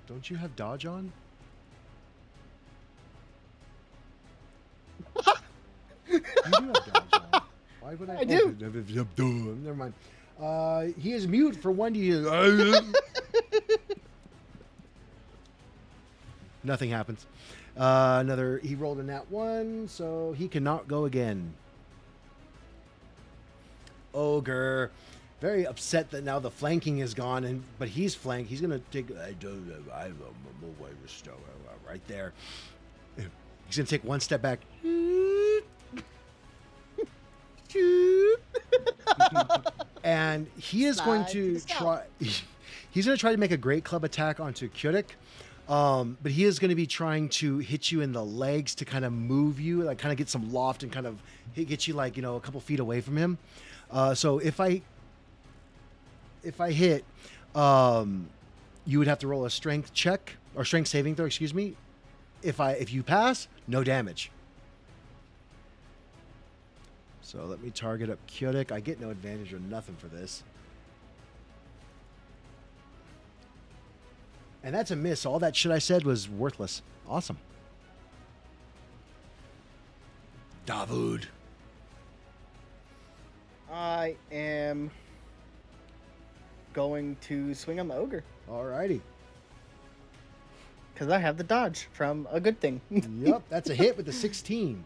Don't you have dodge on? You do have dodge on. Why would I? I do. Never mind. He is mute for 1d. Nothing happens. He rolled a nat 1, so he cannot go again. Ogre, very upset that now the flanking is gone, but he's flanked. He's gonna take. I'm right there. He's gonna take one step back. And he is going Slide to to the try. He's going to try to make a great club attack onto Kudik, but he is going to be trying to hit you in the legs to kind of move you, like kind of get some loft and kind of get you like a couple feet away from him. So if I hit, you would have to roll a strength check or strength saving throw. Excuse me. If you pass, no damage. So let me target up Kyotic. I get no advantage or nothing for this. And that's a miss. All that shit I said was worthless. Awesome. Davud. I am going to swing on the ogre Alrighty. because I have the dodge from a good thing. Yep, that's a hit with the 16.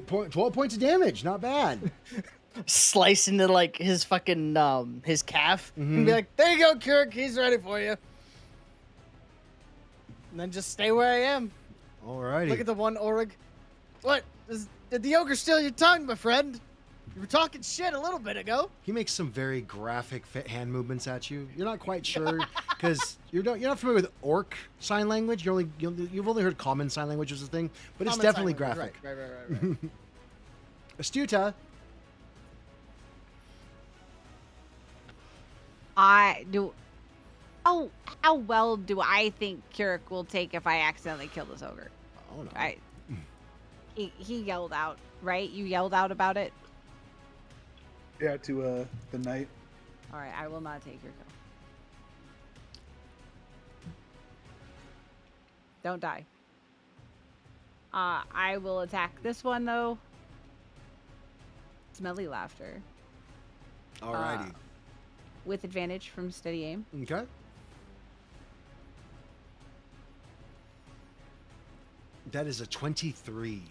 12 points of damage. Not bad. Slice into like his fucking his calf and Mhm. be like, "There you go, Kirk. He's ready for you." And then just stay where I am. Alrighty. Look at the one Orig. What? Did the ogre steal your tongue, my friend? You were talking shit a little bit ago. He makes some very graphic hand movements at you. You're not quite sure because you're not familiar with orc sign language. You've only heard common sign language as a thing, but it's Common definitely sign language. graphic. Right. Astuta. I do. Oh, how well do I think Kirik will take if I accidentally kill this ogre? Oh no. Right. He yelled out, right? You yelled out about it. Yeah, to the knight. All right, I will not take your kill. Don't die. I will attack this one though. Smelly laughter. Alrighty. With advantage from steady aim. Okay. That is a 23.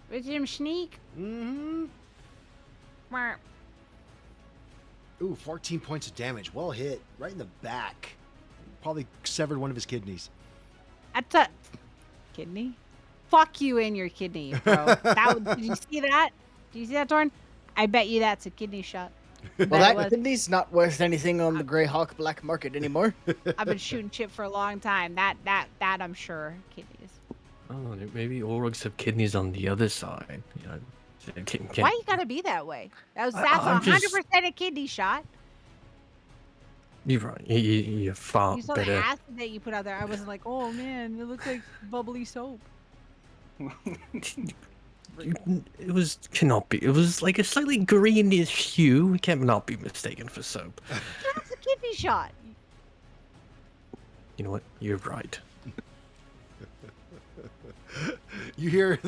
Richard sneak. Mm-hmm. Mwah. Ooh, 14 points of damage. Well hit. Right in the back. Probably severed one of his kidneys. That's a kidney. Fuck you and your kidney, bro. Did you see that? Did you see that, Torn? I bet you that's a kidney shot. Well, Bet it that was. kidney's not worth anything on the Greyhawk black market anymore. I've been shooting chip for a long time. That I'm sure kidneys. Oh, maybe Orogs have kidneys on the other side. You know, Why you gotta be that way? That's I'm just- 100% a kidney shot. You're right. You're far You saw the better. acid that you put out there. I wasn't like, oh man, it looks like bubbly soap. It cannot be. It was like a slightly greenish hue. It cannot be mistaken for soap. That's a kidney shot. You know what? You're right. You hear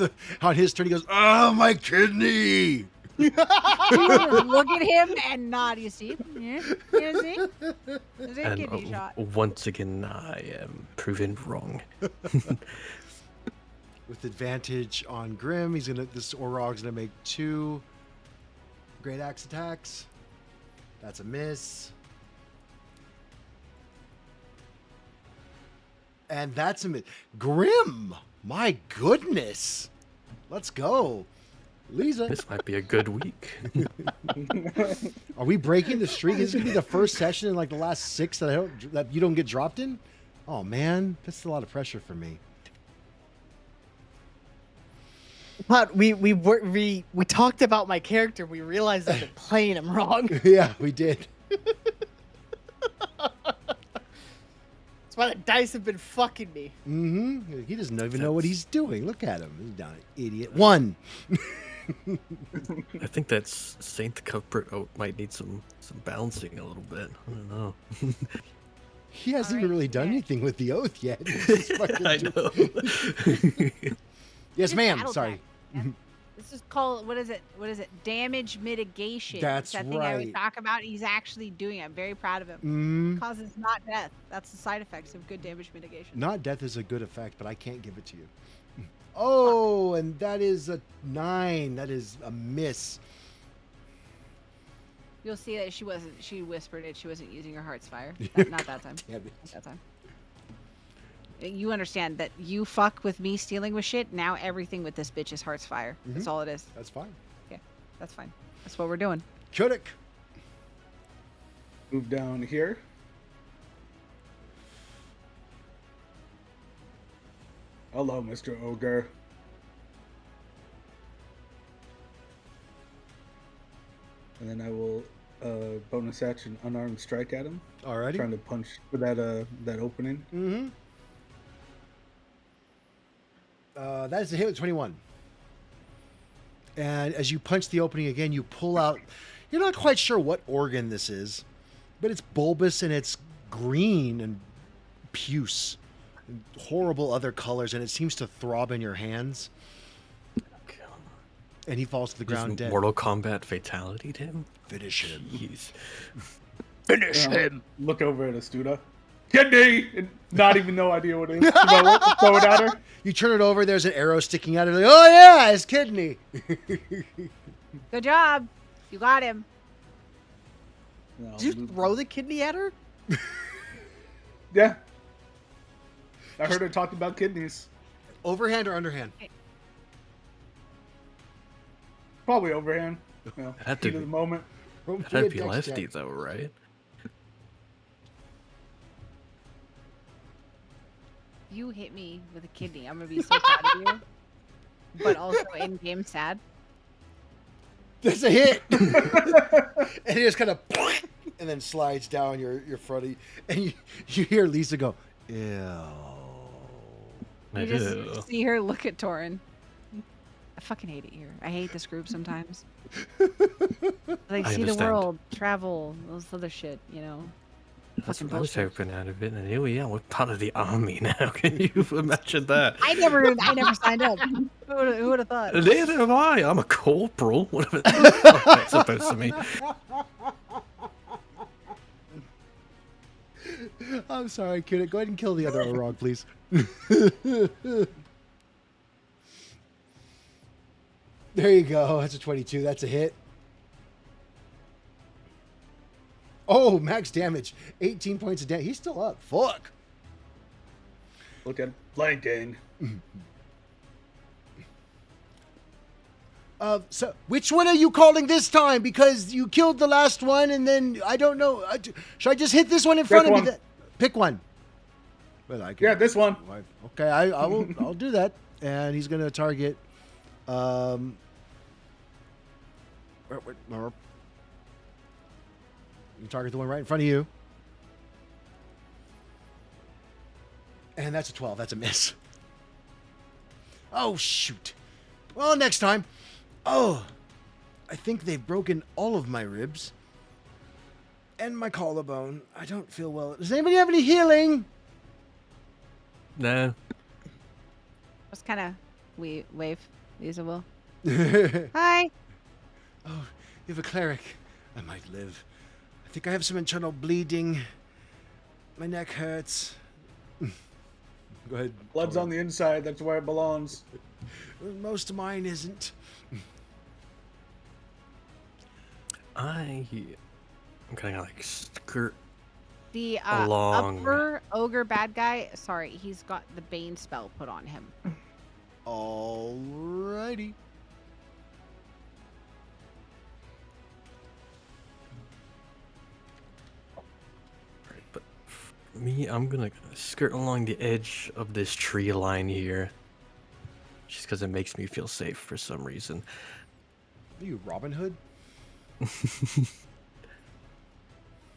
on his turn, he goes, "Oh, my kidney!" You just look at him and nod. You see? Yeah. You see? It's a And kidney shot. once again, I am proven wrong. With advantage on Grim, this Orog's gonna make 2 great axe attacks. That's a miss. And that's a miss. Grim! My goodness! Let's go. Lisa, This might be a good week. are we breaking the streak? Is this gonna be the first session in like the last 6 that you don't get dropped in? Oh man, that's a lot of pressure for me. But we talked about my character. We realized I've been playing him wrong. Yeah, we did. That's why the dice have been fucking me. Mm-hmm. He doesn't even know what he's doing. Look at him. He's down, idiot. 1. I think that's Saint the Culprit might need some balancing a little bit. I don't know. He hasn't All even right, really done yeah. anything with the oath yet. He's just fucking I doing- know. Yes, Just ma'am. battle Sorry. tech, yeah. This is called, what is it? Damage mitigation. That's That thing I right. would talk about. He's actually doing it. I'm very proud of him. Mm, Causes not death. That's the side effects of good damage mitigation. not death is a good effect, but I can't give it to you. Oh, and that is a 9. That is a miss. You'll see that she whispered it. She wasn't using her heart's fire. Not that time. Damn it. Not that time. You understand that you fuck with me stealing with shit. Now everything with this bitch is heart's fire. That's all it is. That's fine. That's fine. That's what we're doing. Kyotic. Move down here. Hello, Mr. Ogre. And then I will bonus action unarmed strike at him. Alrighty. Trying to punch for that opening. Mm-hmm. That is a hit with 21. And as you punch the opening again, you pull out. You're not quite sure what organ this is, but it's bulbous and it's green and puce, and horrible other colors, and it seems to throb in your hands. And he falls to the ground dead. Mortal Kombat fatality to him. Finish him. Jeez. Finish him. Look over at Astuda. Kidney! And not even no idea what it is. Throw it at her. You turn it over. There's an arrow sticking out of it. Like, oh yeah, his kidney. Good job. You got him. No, Did you throw the kidney at her? Yeah. I heard her talk about kidneys. Overhand or underhand? Probably overhand. You know, Had to heat of be. the moment. That'd be lefty though, right? You hit me with a kidney. I'm gonna be so proud of you. But also in game sad. That's a hit. And he just kind of and then slides down your fronty, and you hear Lisa go, ew. I You do. just see her look at Torin. I fucking hate it here. I hate this group sometimes. Like I see the understand. world, travel, those other shit, you know. That's Fucking what I was bullshit. hoping out of it, and here we are. We're part of the army now. Can you imagine that? I never signed up. Who would have thought? Neither have I. I'm a corporal. Whatever that's supposed to mean. I'm sorry, kid. Go ahead and kill the other Orog, please. There you go. That's a 22. That's a hit. Oh, max damage. 18 points of damage. He's still up. Fuck. Look at flanking. So which one are you calling this time? Because you killed the last one, and then I don't know. Should I just hit this one in front of one. me? Pick one. Well, I can, Yeah, this one. Okay, I will. I'll do that. And he's gonna target. You target the one right in front of you. And that's a 12. That's a miss. Oh, shoot. Well, next time. Oh, I think they've broken all of my ribs. And my collarbone. I don't feel well. Does anybody have any healing? No. Just kind of wave. Lisa will. Oh, Hi. you have a cleric. I might live. I think I have some internal bleeding. My neck hurts. Go ahead. Blood's on the inside. That's where it belongs. Most of mine isn't. I'm kind of like skirt. The Along. upper ogre bad guy. Sorry, he's got the Bane spell put on him. Alrighty. Right, but for me, I'm gonna skirt along the edge of this tree line here, just because it makes me feel safe for some reason. Are you Robin Hood?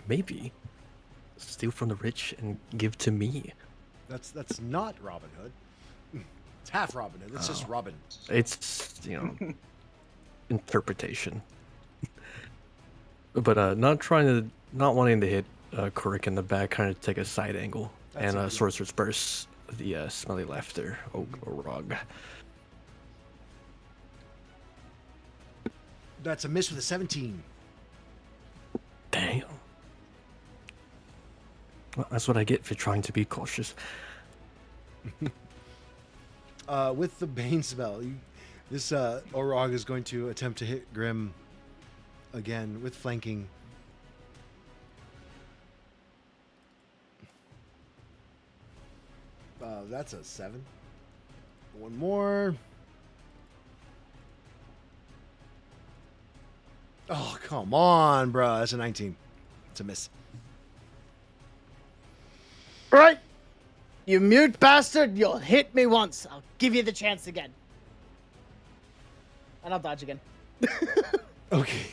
Maybe steal from the rich and give to me. That's not Robin Hood. It's half Robin Hood. It's just Robin. It's interpretation. But not wanting to hit Korik in the back, kind of take a side angle That's a and good- Sorcerer's Burst the smelly laughter Gnaragg. That's a miss with a 17. Damn. Well, that's what I get for trying to be cautious. With the Bane spell, this Orog is going to attempt to hit Grim again with flanking. That's a 7. One more. Oh, come on, bro. That's a 19. It's a miss. Right. You mute bastard, you'll hit me once. I'll give you the chance again. And I'll dodge again. Okay.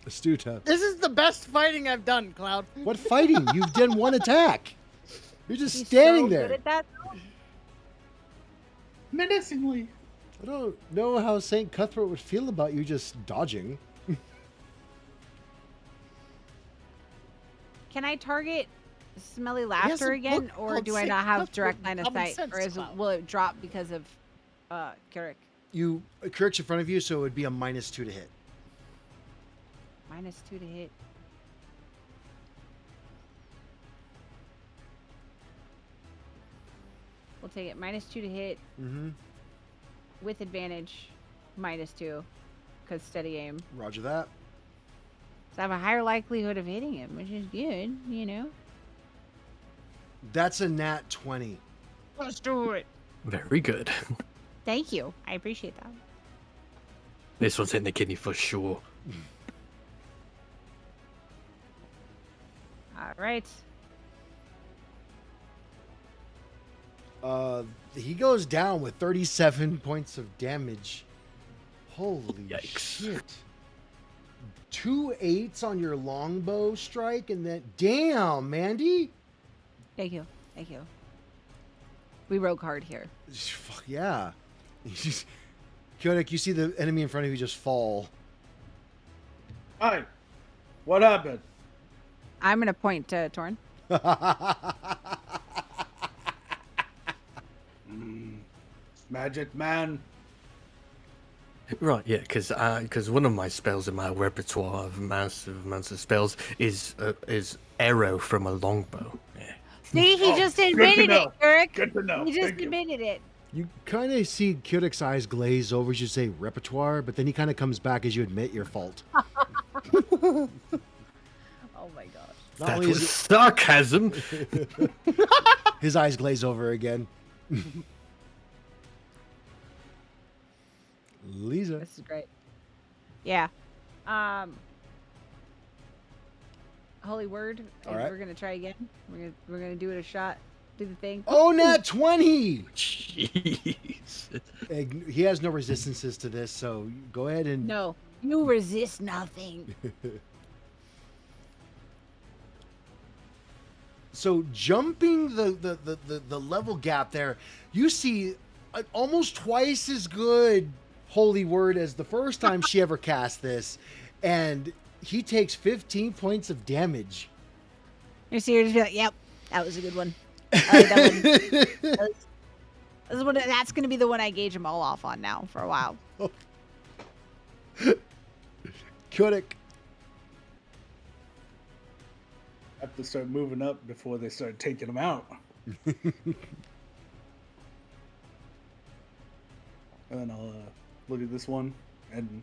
Astuta. This is the best fighting I've done, Cloud. What fighting? You've done one attack. You're just He's standing so there. good at that. Menacingly. I don't know how St. Cuthbert would feel about you just dodging. Can I target Smelly Laughter a again, book or called do I St. not have Cuthbert direct line of Common sight, Sense, or Cloud. will it drop because of Kirik? Kirk's in front of you, so it would be a -2 to hit. -2 to hit. We'll take it. -2 to hit Mm-hmm. with advantage. -2, because steady aim. Roger that. So I have a higher likelihood of hitting him, which is good, you know. That's a nat 20. Let's do it. Very good. Thank you. I appreciate that. This one's hitting the kidney for sure. All right. He goes down with 37 points of damage. Holy Yikes. shit. 2 8s on your longbow strike, and then damn, Mandy. Thank you. Thank you. We rogue hard here. Fuck yeah. Kodak, you see the enemy in front of you just fall. Hi. What happened? I'm gonna point to Torn. Magic man. Right, yeah, because one of my spells in my repertoire of massive amounts of spells is arrow from a longbow. Yeah. See, he Oh, just good to admitted know. it, Eric. Good to know. He just Thank you. admitted it. You kind of see Kodak's eyes glaze over as you say repertoire, but then he kind of comes back as you admit your fault. Oh my gosh. Not That only was is sarcasm. his eyes glaze over again. Lisa. This is great. Yeah. Holy word. All right. We're gonna try again. We're gonna do it a shot. Do the thing. Oh, nat 20! Jeez. He has no resistances to this, so go ahead and... No, you resist nothing. So jumping the level gap there, you see almost twice as good holy word as the first time she ever cast this, and he takes 15 points of damage. You see her just be like, "Yep, that was a good one." I like that one. That's gonna be the one I gauge them all off on now for a while. Kodak. Have to start moving up before they start taking them out. And then I'll look at this one, and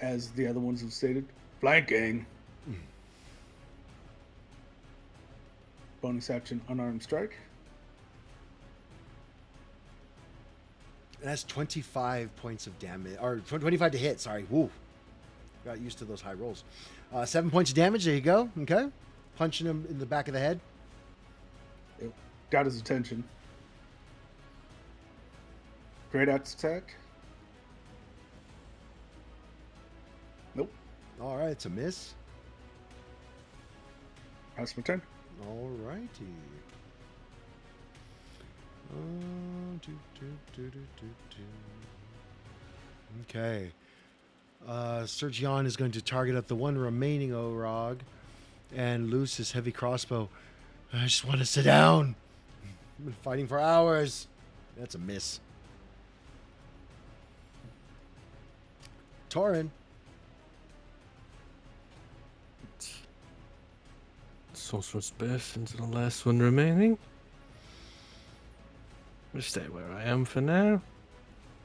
as the other ones have stated, flanking. Bonus action, unarmed strike. That's 25 points of damage, or 25 to hit, sorry. Woo. Got used to those high rolls. 7 points of damage, there you go. Okay. Punching him in the back of the head. It got his attention. Great axe attack. Nope. All right, it's a miss. That's my turn. All righty. Okay. Sergion is going to target up the one remaining Gnaragg and loose his heavy crossbow. I just want to sit down. I've been fighting for hours. That's a miss. Torin. Sorcerer's Burst into the last one remaining. I'll stay where I am for now.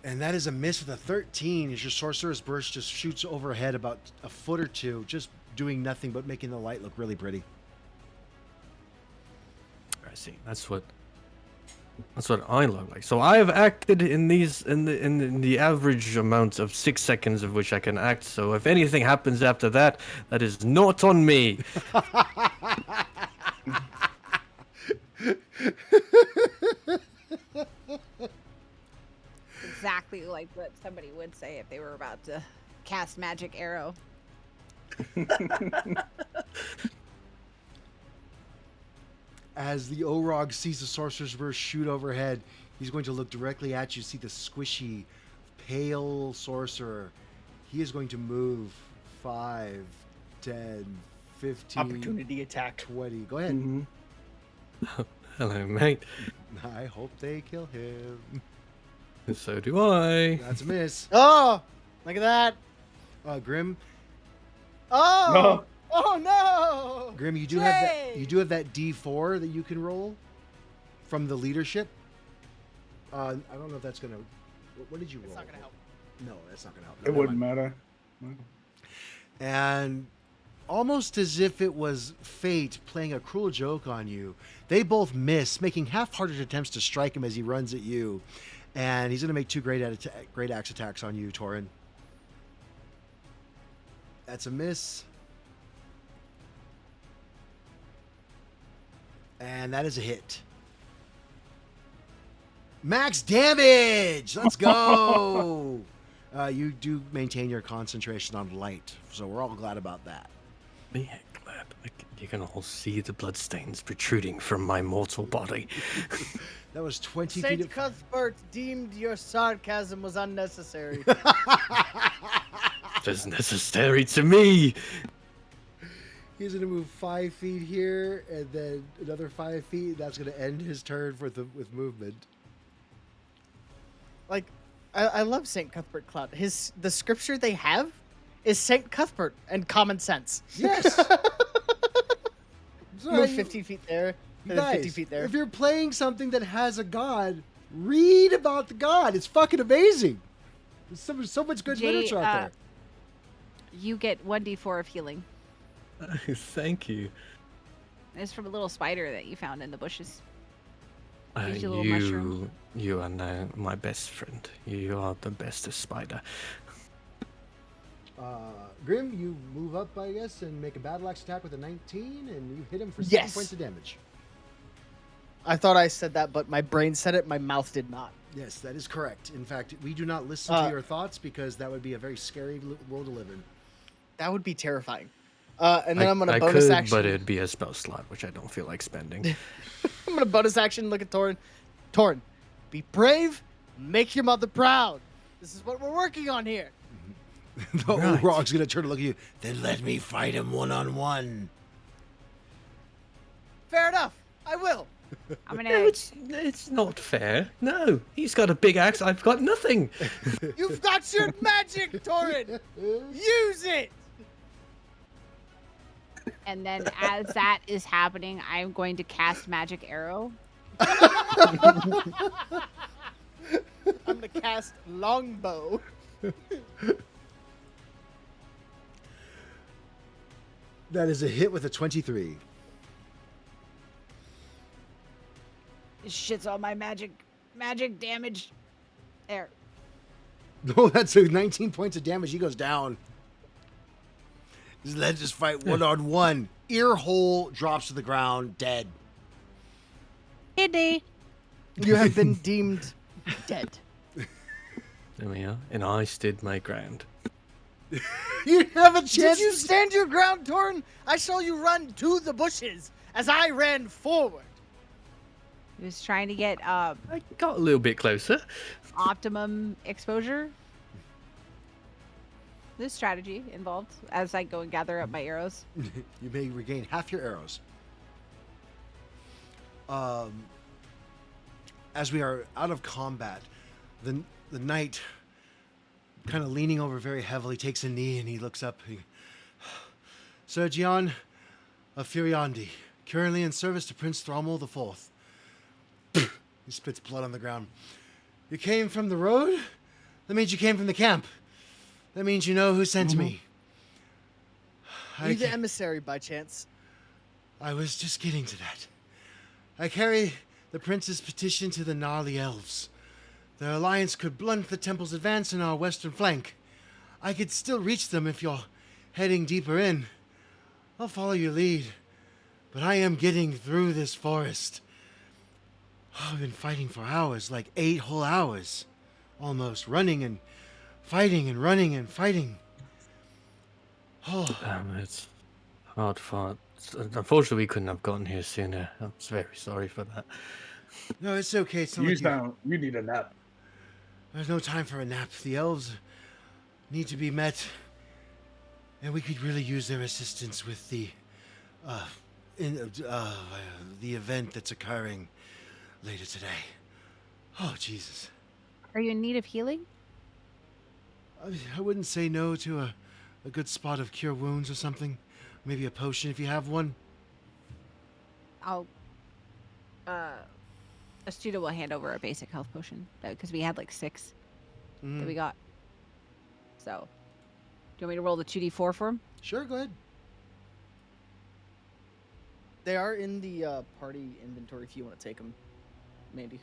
And that is a miss with a 13 as your Sorcerer's Burst just shoots overhead about a foot or two, just doing nothing but making the light look really pretty. I see. That's what I look like. So I have acted in the average amount of 6 seconds of which I can act. So if anything happens after that, that is not on me. Exactly like what somebody would say if they were about to cast magic arrow. As the Orog sees the Sorcerer's Burst shoot overhead, he's going to look directly at you, see the squishy, pale Sorcerer. He is going to move 5, 10, 15, Opportunity attack. 20. Go ahead. Mm-hmm. Hello, mate. I hope they kill him. So do I. That's a miss. Oh, look at that. Grim, Oh, No. oh no. Grim, you do have that. Yay! You do have that D4 that you can roll from the leadership. I don't know if that's gonna. What did you roll? It's not gonna help. No, that's not gonna help. It wouldn't matter. And almost as if it was fate playing a cruel joke on you, they both miss, making half-hearted attempts to strike him as he runs at you. And he's going to make 2 great axe attacks on you, Torin. That's a miss. And that is a hit. Max damage! Let's go! You do maintain your concentration on light, so we're all glad about that. Yeah, glad. You can all see the bloodstains protruding from my mortal body. That was 20 feet Saint of... Cuthbert deemed your sarcasm was unnecessary. That's necessary to me. He's going to move 5 feet here, and then another 5 feet. That's going to end his turn with movement. Like, I love Saint Cuthbert Cloud. The scripture they have is Saint Cuthbert and common sense. Yes! Move 50 feet there, You and then 50 guys, feet there. if you're playing something that has a god, read about the god. It's fucking amazing. There's so much good Jay, literature out there. You get 1d4 of healing. Thank you. It's from a little spider that you found in the bushes. Gives you a little mushroom. You are now my best friend. You are the bestest spider. Grim, you move up, I guess, and make a battle axe attack with a 19, and you hit him for 7 Yes. points of damage. I thought I said that, but my brain said it, my mouth did not. Yes, that is correct. In fact, we do not listen to your thoughts because that would be a very scary world to live in. That would be terrifying. And then I'm going to I bonus could, action. but it'd be a spell slot, which I don't feel like spending. I'm going to bonus action look at Torin. Torin, be brave, make your mother proud. This is what we're working on here. The Right. Orog's going to turn to look at you. Then let me fight him one-on-one. Fair enough. I will. I'm No, gonna. it's not fair. No, he's got a big axe. I've got nothing. You've got your magic, Torin. Use it. And then as that is happening, I'm going to cast magic arrow. I'm going to cast longbow. That is a hit with a 23. This shit's all my magic damage. There. No, that's a 19 points of damage. He goes down. Let's just fight one-on-one. Ear hole drops to the ground, dead. Kidney. You have been deemed dead. There we are. And I stood my ground. You have a Did chance. you stand your ground, Torin? I saw you run to the bushes as I ran forward. He was trying to get I got a little bit closer. optimum exposure. There's strategy involved as I go and gather up my arrows. You may regain half your arrows. As we are out of combat, the knight, kind of leaning over very heavily, takes a knee and he looks up. Sir Gian of Furiandi, currently in service to Prince Thrommel IV. He spits blood on the ground. You came from the road? That means you came from the camp. That means you know who sent me. Are you the emissary by chance? I was just getting to that. I carry the prince's petition to the gnarly elves. Their alliance could blunt the temple's advance in our western flank. I could still reach them if you're heading deeper in. I'll follow your lead, but I am getting through this forest. I've been fighting for hours, like 8 whole hours. Almost running and fighting and running and fighting. Oh, It's hard fought. Unfortunately, we couldn't have gotten here sooner. I'm very sorry for that. no, it's okay. It's not like You need a nap. there's no time for a nap. The elves need to be met, and we could really use their assistance with uh, the event that's occurring later today. Oh, Jesus. Are you in need of healing? I wouldn't say no to a good spot of cure wounds or something. Maybe a potion if you have one. I'll. Astuda will hand over a basic health potion because we had like 6 that we got. So, do you want me to roll the 2d4 for him? Sure, go ahead. They are in the party inventory if you want to take them, Mandy.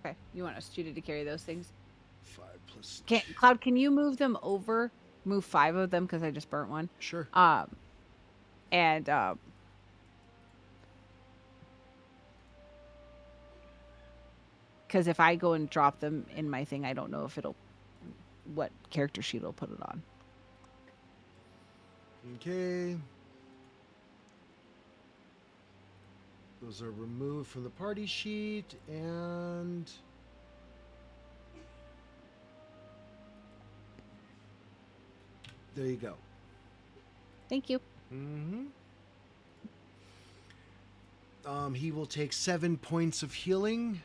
Okay. You want Astuda to carry those things? 5 plus. Cloud, can you move them over? Move 5 of them because I just burnt one. Sure. And because if I go and drop them in my thing, I don't know if what character sheet it'll put it on. Okay. Those are removed from the party sheet, and there you go. Thank you. Mm-hmm. He will take 7 points of healing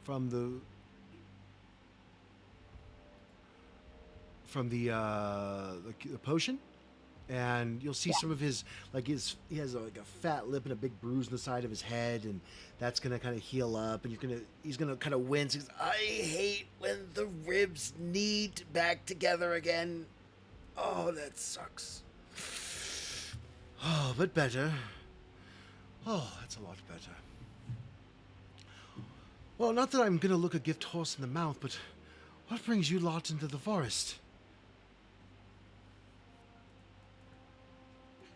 from the potion, and you'll see some of his he has like a fat lip and a big bruise on the side of his head, and that's gonna kind of heal up, and he's gonna kind of wince. He's, I hate when the ribs knead back together again. Oh, that sucks. Oh, but better. Oh, that's a lot better. Well, not that I'm gonna look a gift horse in the mouth, but what brings you lot into the forest?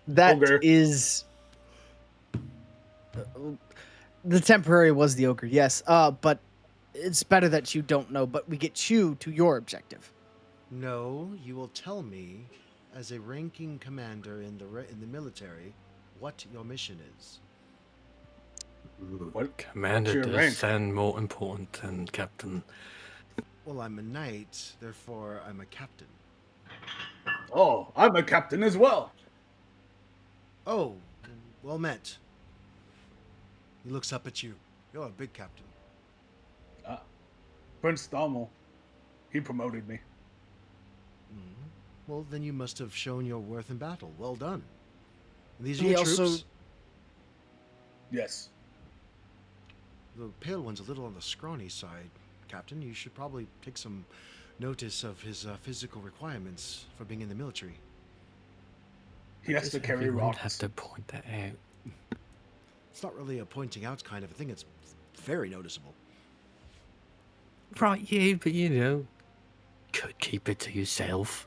That Ogre. is the temporary was the ogre, yes. But it's better that you don't know. But we get you to your objective. No, you will tell me, as a ranking commander in the military, what your mission is. What? Commander What's your does rank? sound more important than captain. Well, I'm a knight, therefore I'm a captain. Oh, I'm a captain as well. Oh, well met. He looks up at you. You're a big captain. Prince Thamel. He promoted me. Well, then you must have shown your worth in battle. Well done. And these are He your also- troops? Yes. The pale one's a little on the scrawny side, Captain. You should probably take some notice of his physical requirements for being in the military. He has to Does carry everyone rocks. have to point that out? It's not really a pointing out kind of a thing. It's very noticeable. Right, yeah, but you know, could keep it to yourself.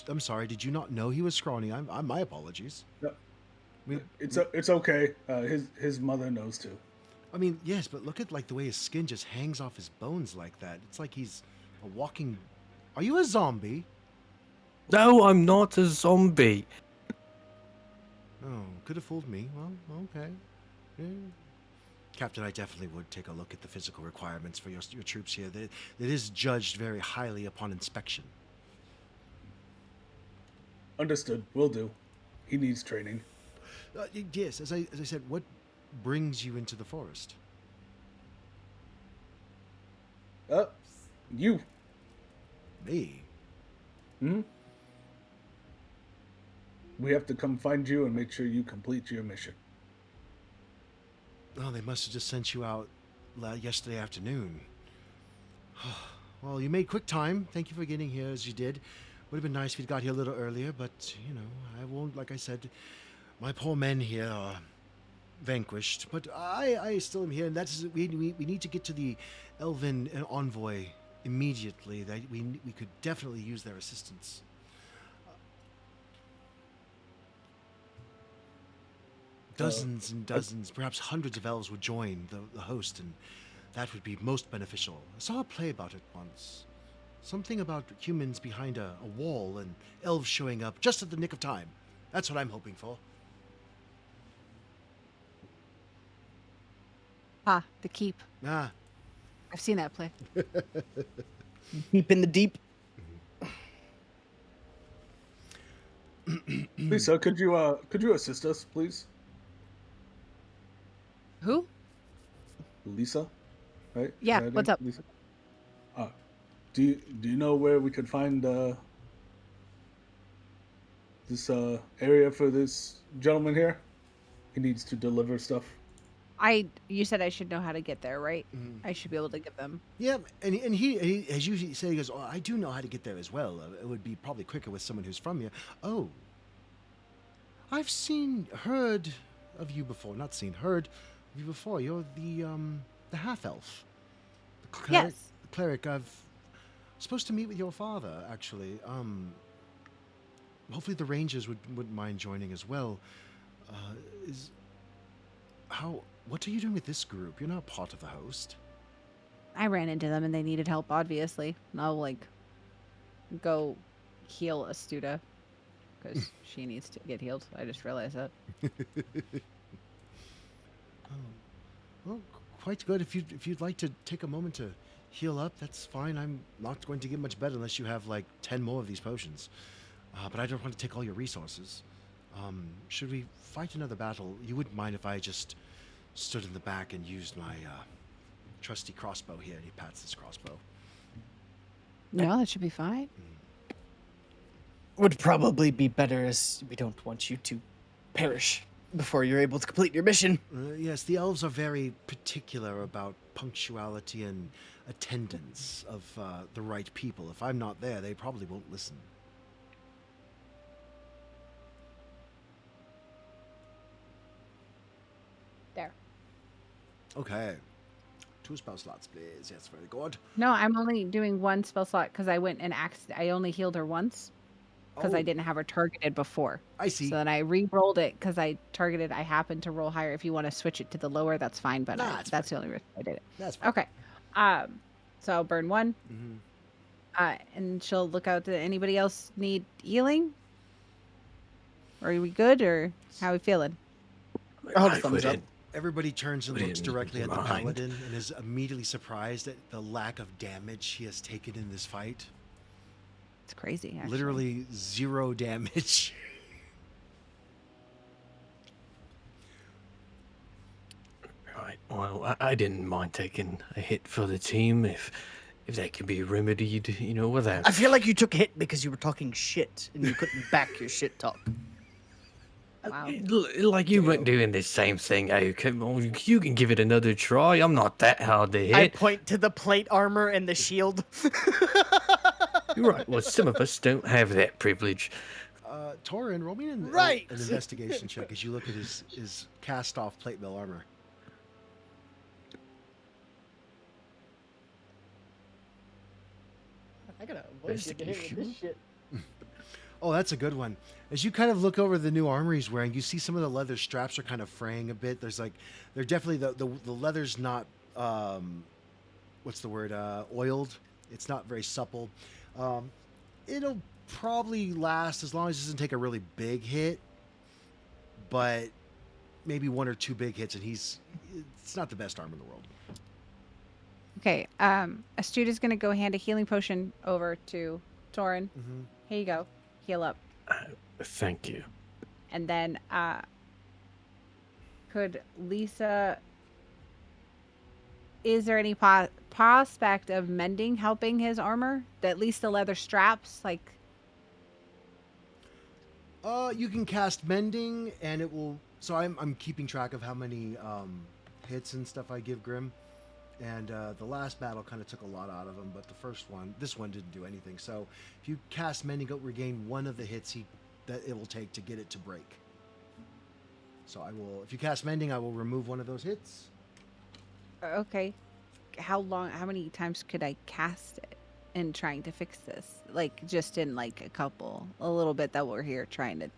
I'm sorry. Did you not know he was scrawny? I'm my apologies. No, I mean, it's okay. His mother knows too. I mean, yes, but look at like the way his skin just hangs off his bones like that. It's like he's a walking. Are you a zombie? No, I'm not a zombie. Oh, could have fooled me. Well, okay. Yeah. Captain, I definitely would take a look at the physical requirements for your troops here. It is judged very highly upon inspection. Understood. Will do. He needs training. Yes, as I said, what brings you into the forest? You. Me? Hmm? We have to come find you and make sure you complete your mission. Oh, they must have just sent you out yesterday afternoon. Well, you made quick time. Thank you for getting here as you did. Would have been nice if you'd got here a little earlier, but, you know, I won't, like I said, my poor men here are vanquished. But I still am here, and that's we need to get to the Elven envoy immediately. That we could definitely use their assistance. Dozens and dozens, perhaps hundreds of elves would join the host, and that would be most beneficial. I saw a play about it once. Something about humans behind a wall and elves showing up just at the nick of time. That's what I'm hoping for. Ah, the keep. Ah, I've seen that play. Deep in the deep. Lisa, could you assist us, please? Who? Lisa, right? Is Yeah, that her what's name? up? Lisa. Uh, do you know where we could find this area for this gentleman here? He needs to deliver stuff. You said I should know how to get there, right? Mhm. I should be able to give them. yeah, and he as you say, he goes, oh, I do know how to get there as well. It would be probably quicker with someone who's from here. Oh, I've heard of you before. Not seen, heard of you before. You're the half elf. Yes. The cleric. I've supposed to meet with your father actually. Hopefully the rangers wouldn't mind joining as well. Is how what are you doing with this group? You're not part of the host. I ran into them and they needed help, obviously. And I'll go heal Astuta because she needs to get healed. I just realized that. Oh, well, quite good. If you'd like to take a moment to heal up, that's fine. I'm not going to get much better unless you have like 10 more of these potions. But I don't want to take all your resources. Should we fight another battle, you wouldn't mind if I just stood in the back and used my trusty crossbow here. And he pats his crossbow. No, that should be fine. Would probably be better, as we don't want you to perish before you're able to complete your mission. Yes, the elves are very particular about punctuality and attendance of the right people. If I'm not there, they probably won't listen. There. Okay. 2 spell slots, please. Yes, very good. No, I'm only doing one spell slot because I went and I only healed her once because I Oh. didn't have her targeted before. I see. So then I re-rolled it because I happened to roll higher. If you want to switch it to the lower, that's fine. But Nah, it's that's the only reason I did it. That's fine. Okay. So I'll burn one. Mhm. And she'll look out. Did anybody else need healing? Or are we good? Or how are we feeling? Hold I a thumbs up. wouldn't- Everybody turns and looks Wouldn't directly at the mind. paladin and is immediately surprised at the lack of damage he has taken in this fight. It's crazy. Actually. Literally 0 damage. Right. Well, I didn't mind taking a hit for the team if that can be remedied, without. I feel like you took a hit because you were talking shit and you couldn't back your shit talk. Wow. Like you weren't doing the same thing. Oh, come on, you can give it another try. I'm not that hard to I hit. point to the plate armor and the shield. You're right. Well, some of us don't have that privilege. Torin, roll me an Right. investigation check as you look at his cast-off plate mail armor. I gotta avoid you to hit with this shit. Oh, that's a good one. As you kind of look over the new armor he's wearing, you see some of the leather straps are kind of fraying a bit. They're definitely the leather's not what's the word, oiled. It's not very supple. It'll probably last as long as it doesn't take a really big hit, but maybe 1 or 2 big hits, and it's not the best armor in the world. Okay. Astuta's gonna go hand a healing potion over to Torin. Mm-hmm. Here you go. Heal up. Thank you. And then could Lisa, is there any prospect of mending helping his armor? At least the leather straps, You can cast mending, and it will. So I'm keeping track of how many hits and stuff I give Grim, and the last battle kind of took a lot out of him, but this one didn't do anything. So if you cast mending, it'll regain 1 of the hits that it will take to get it to break. So if you cast mending, I will remove 1 of those hits. okay. How many times could I cast it in trying to fix this? Just in a little bit that we're here trying to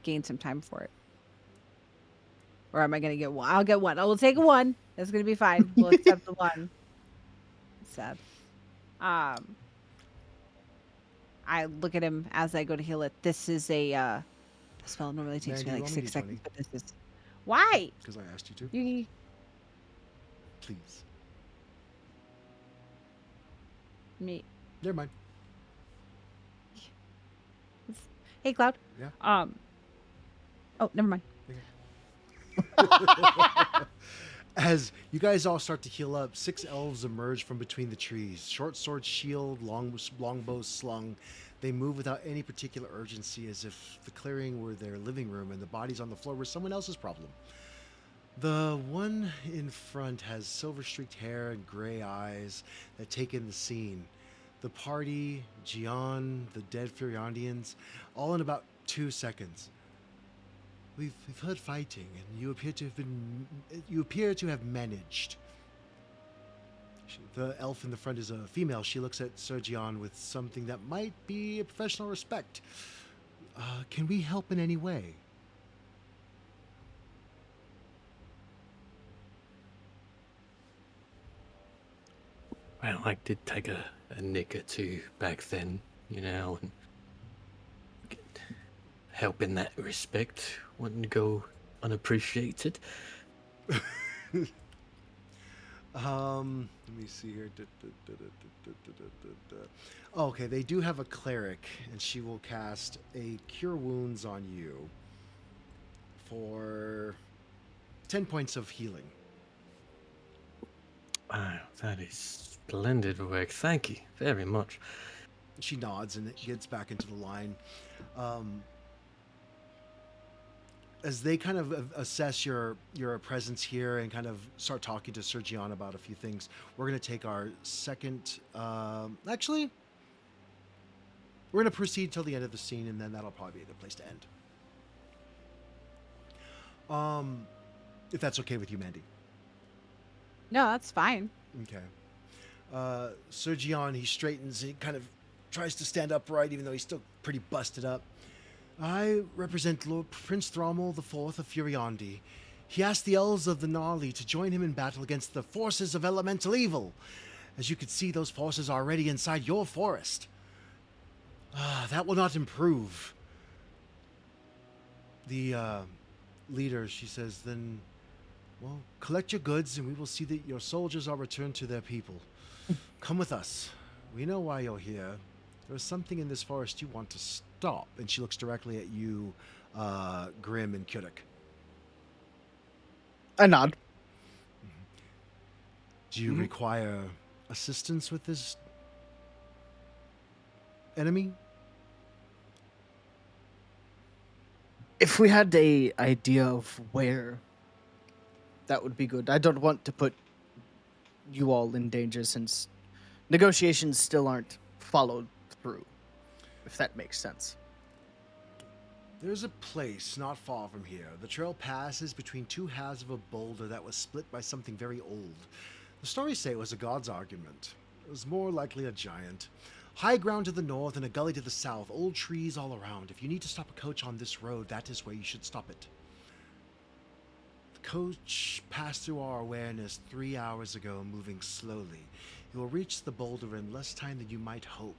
gain some time for it. Or am I going to get 1? I'll get 1. I will take 1. That's going to be fine. We'll accept the 1. Sad. Um, I look at him as I go to heal it. This is a the spell normally takes Mandy, me like roll me 6 D20. seconds, but this is why Because I asked you to. you. Please. Me. Never mind. Hey, Cloud. Yeah. Oh, never mind. As you guys all start to heal up, 6 elves emerge from between the trees. Short sword shield, longbows slung. They move without any particular urgency, as if the clearing were their living room and the bodies on the floor were someone else's problem. The one in front has silver-streaked hair and gray eyes that take in the scene. The party, Gian, the dead Furiandians, all in about 2 seconds. We've heard fighting, and you appear to have managed. The elf in the front is a female. She looks at Sir Gian with something that might be a professional respect. Can we help in any way? Well, I did take a nick or two back then, you know, and help in that respect wouldn't go unappreciated. Let me see here. Oh, okay, they do have a cleric, and she will cast a Cure Wounds on you for 10 points of healing. Wow, that is splendid work. Thank you very much. She nods and it gets back into the line. As they kind of assess your presence here and kind of start talking to Sir Gian about a few things, we're going to take our second. Actually, we're going to proceed till the end of the scene, and then that'll probably be a good place to end. If that's okay with you, Mandy. No, that's fine. Okay. Sir Gian, he straightens. He kind of tries to stand upright, even though he's still pretty busted up. I represent Lord Prince Thrommel IV of Furiandi. He asked the elves of the Gnaragg to join him in battle against the forces of elemental evil. As you can see, those forces are already inside your forest. That will not improve. The leader, she says, then, well, collect your goods and we will see that your soldiers are returned to their people. Come with us. We know why you're here. There's something in this forest you want to stop. And she looks directly at you, Grim and Kudik. I nod. Do you require assistance with this enemy? If we had a idea of where, that would be good. I don't want to put you all in danger since negotiations still aren't followed through, if that makes sense. There's a place not far from here. The trail passes between 2 halves of a boulder that was split by something very old. The stories say it was a god's argument. It was more likely a giant. High ground to the north and a gully to the south, old trees all around. If you need to stop a coach on this road, that is where you should stop it. The coach passed through our awareness 3 hours ago, moving slowly. It will reach the boulder in less time than you might hope.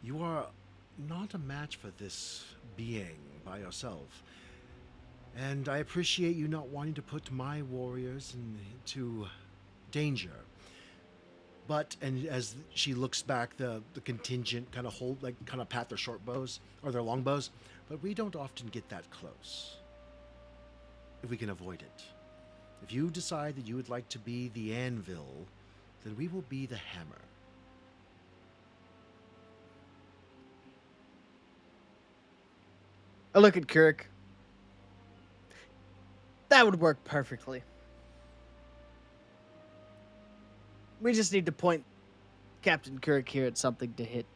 You are not a match for this being by yourself. And I appreciate you not wanting to put my warriors into danger. But, and as she looks back, the contingent kind of pat their short bows, or their long bows, but we don't often get that close. If we can avoid it. If you decide that you would like to be the anvil, then we will be the hammer. I look at Kurik. That would work perfectly. We just need to point Captain Kurik here at something to hit.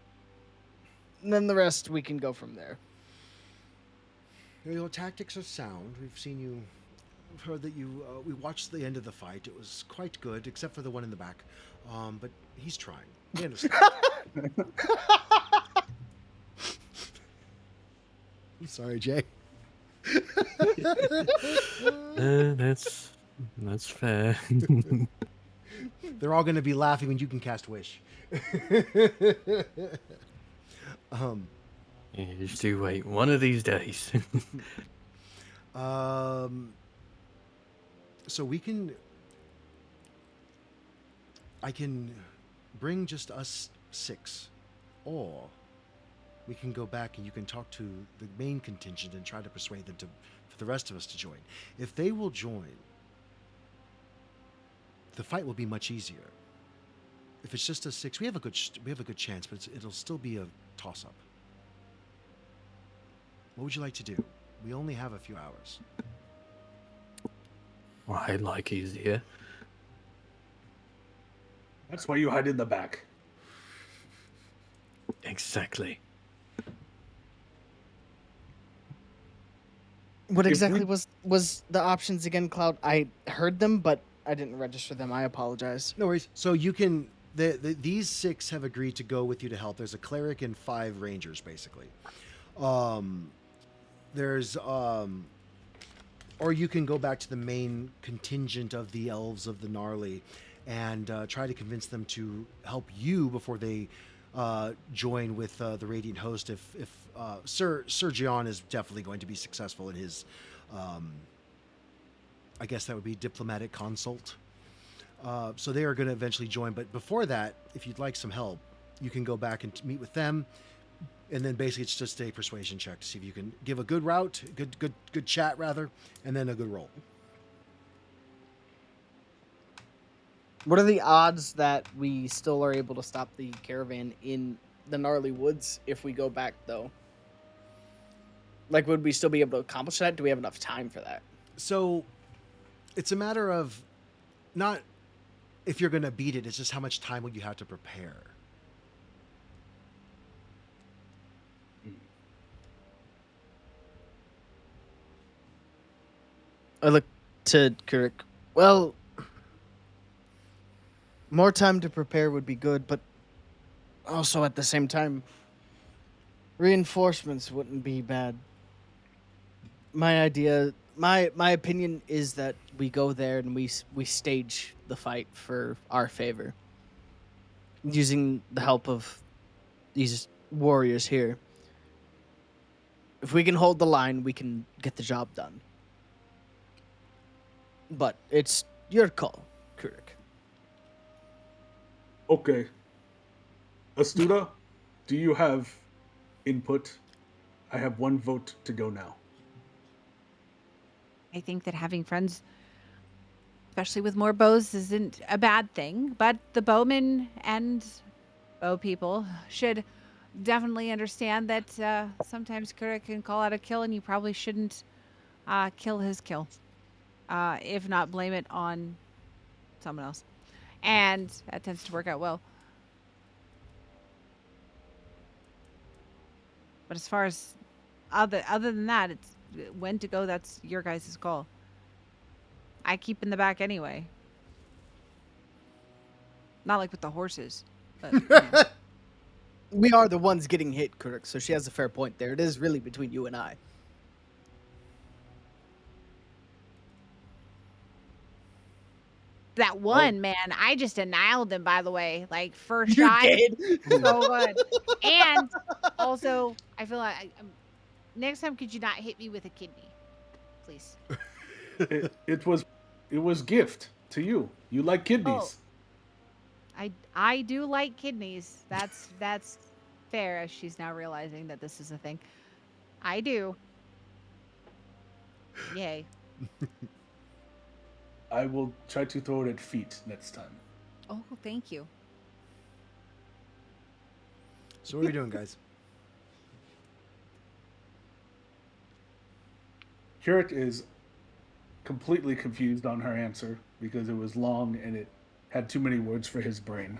And then the rest we can go from there. Your tactics are sound. We've seen you. We've heard that you. We watched the end of the fight. It was quite good, except for the one in the back. But he's trying. We understand. I'm sorry, Jay. That's That's fair. They're all going to be laughing when you can cast Wish. um, Yeah, just do wait. One of these days. um, so I can bring just us 6, or we can go back and you can talk to the main contingent and try to persuade them for the rest of us to join. If they will join, the fight will be much easier. If it's just us 6, we have a good chance, but it'll still be a toss-up. What would you like to do? We only have a few hours. I like easier. That's why you hide in the back. Exactly. What If exactly we- was the options again, Cloud? I heard them, but I didn't register them. I apologize. No worries. So you can. These 6 have agreed to go with you to help. There's a cleric and 5 rangers, basically. There's or you can go back to the main contingent of the elves of the Gnarly and try to convince them to help you before they join with the Radiant Host. If Sir Gian is definitely going to be successful in his, I guess that would be diplomatic consult. So they are going to eventually join. But before that, if you'd like some help, you can go back and meet with them. And then basically it's just a persuasion check to see if you can give a good route, good chat rather, and then a good roll. What are the odds that we still are able to stop the caravan in the gnarly woods if we go back, though? Like, would we still be able to accomplish that? Do we have enough time for that? So it's a matter of not if you're going to beat it, it's just how much time would you have to prepare. I look to Kurik. Well, more time to prepare would be good, but also at the same time, reinforcements wouldn't be bad. My opinion is that we go there and we stage the fight for our favor, using the help of these warriors here. If we can hold the line, we can get the job done. But it's your call, Kurik. Okay. Astuda, do you have input? I have 1 vote to go now. I think that having friends, especially with more bows, isn't a bad thing. But the bowmen and bow people should definitely understand that sometimes Kurik can call out a kill, and you probably shouldn't kill his kill. If not, blame it on someone else. And that tends to work out well. But as far as other than that, it's when to go. That's your guys' call. I keep in the back anyway. Not like with the horses, but you know. We are the ones getting hit, Kurik, so she has a fair point there. It is really between you and I. That one man, I just annihilated him. By the way, like first You shot, did? so good. And also, I feel like next time, could you not hit me with a kidney, please? It was gift to you. You like kidneys. I do like kidneys. That's fair. As she's now realizing that this is a thing. I do. Yay. I will try to throw it at feet next time. Oh, thank you. So what are we doing, guys? Kirit is completely confused on her answer because it was long and it had too many words for his brain.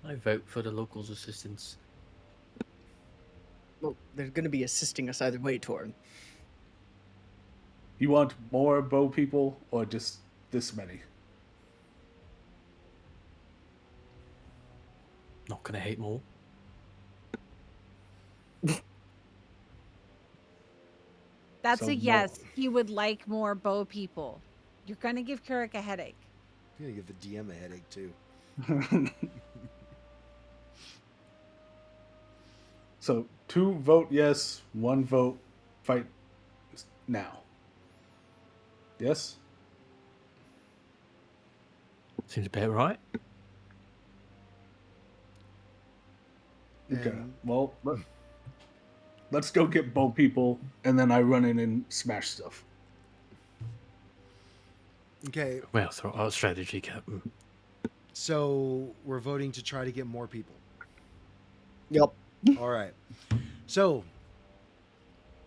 I vote for the locals' assistance. Well, they're going to be assisting us either way, Torin. You want more bow people or just this many? Not gonna hate more. That's So a yes. He would like more bow people. You're gonna give Carrick a headache. I'm gonna give the DM a headache too. So 2 vote yes, 1 vote fight now. Yes? Seems about right. Okay. And Well, let's go get bow people, and then I run in and smash stuff. okay, Well, so our strategy, Captain. so we're voting to try to get more people. Yep. All right. So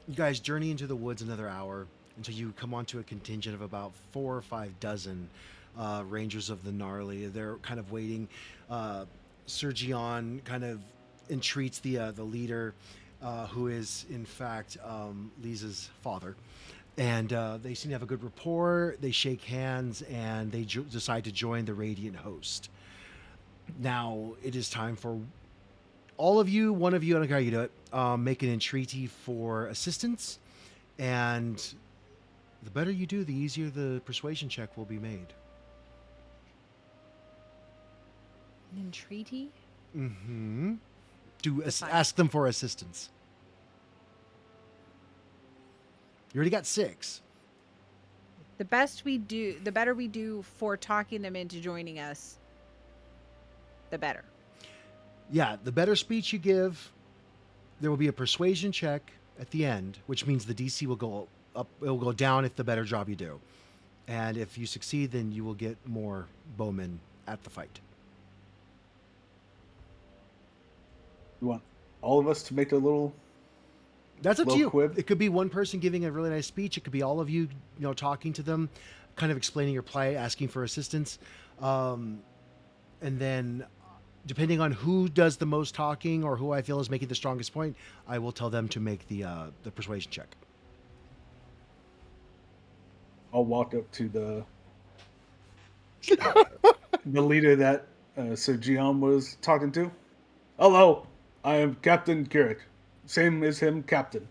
you guys journey into the woods another hour until you come onto a contingent of about 4 or 5 dozen rangers of the gnarly. They're kind of waiting. Sir Gian kind of entreats the leader, who is in fact Lisa's father. And they seem to have a good rapport. They shake hands and they decide to join the Radiant host. Now it is time for all of you, one of you, I don't care how you do it, make an entreaty for assistance. And the better you do, the easier the persuasion check will be made. An entreaty? Mm-hmm. To Define. ask them for assistance. You already got 6. The better we do for talking them into joining us, the better. Yeah, the better speech you give, there will be a persuasion check at the end, which means the DC will go up. It will go down if the better job you do, and if you succeed, then you will get more bowmen at the fight. You want all of us to make a little... That's up to Little you. quib? It could be one person giving a really nice speech. It could be all of you, talking to them, kind of explaining your plight, asking for assistance, and then depending on who does the most talking or who I feel is making the strongest point, I will tell them to make the persuasion check. I'll walk up to the leader that Sir Gian was talking to. Hello, I am Captain Carrick. Same as him, Captain.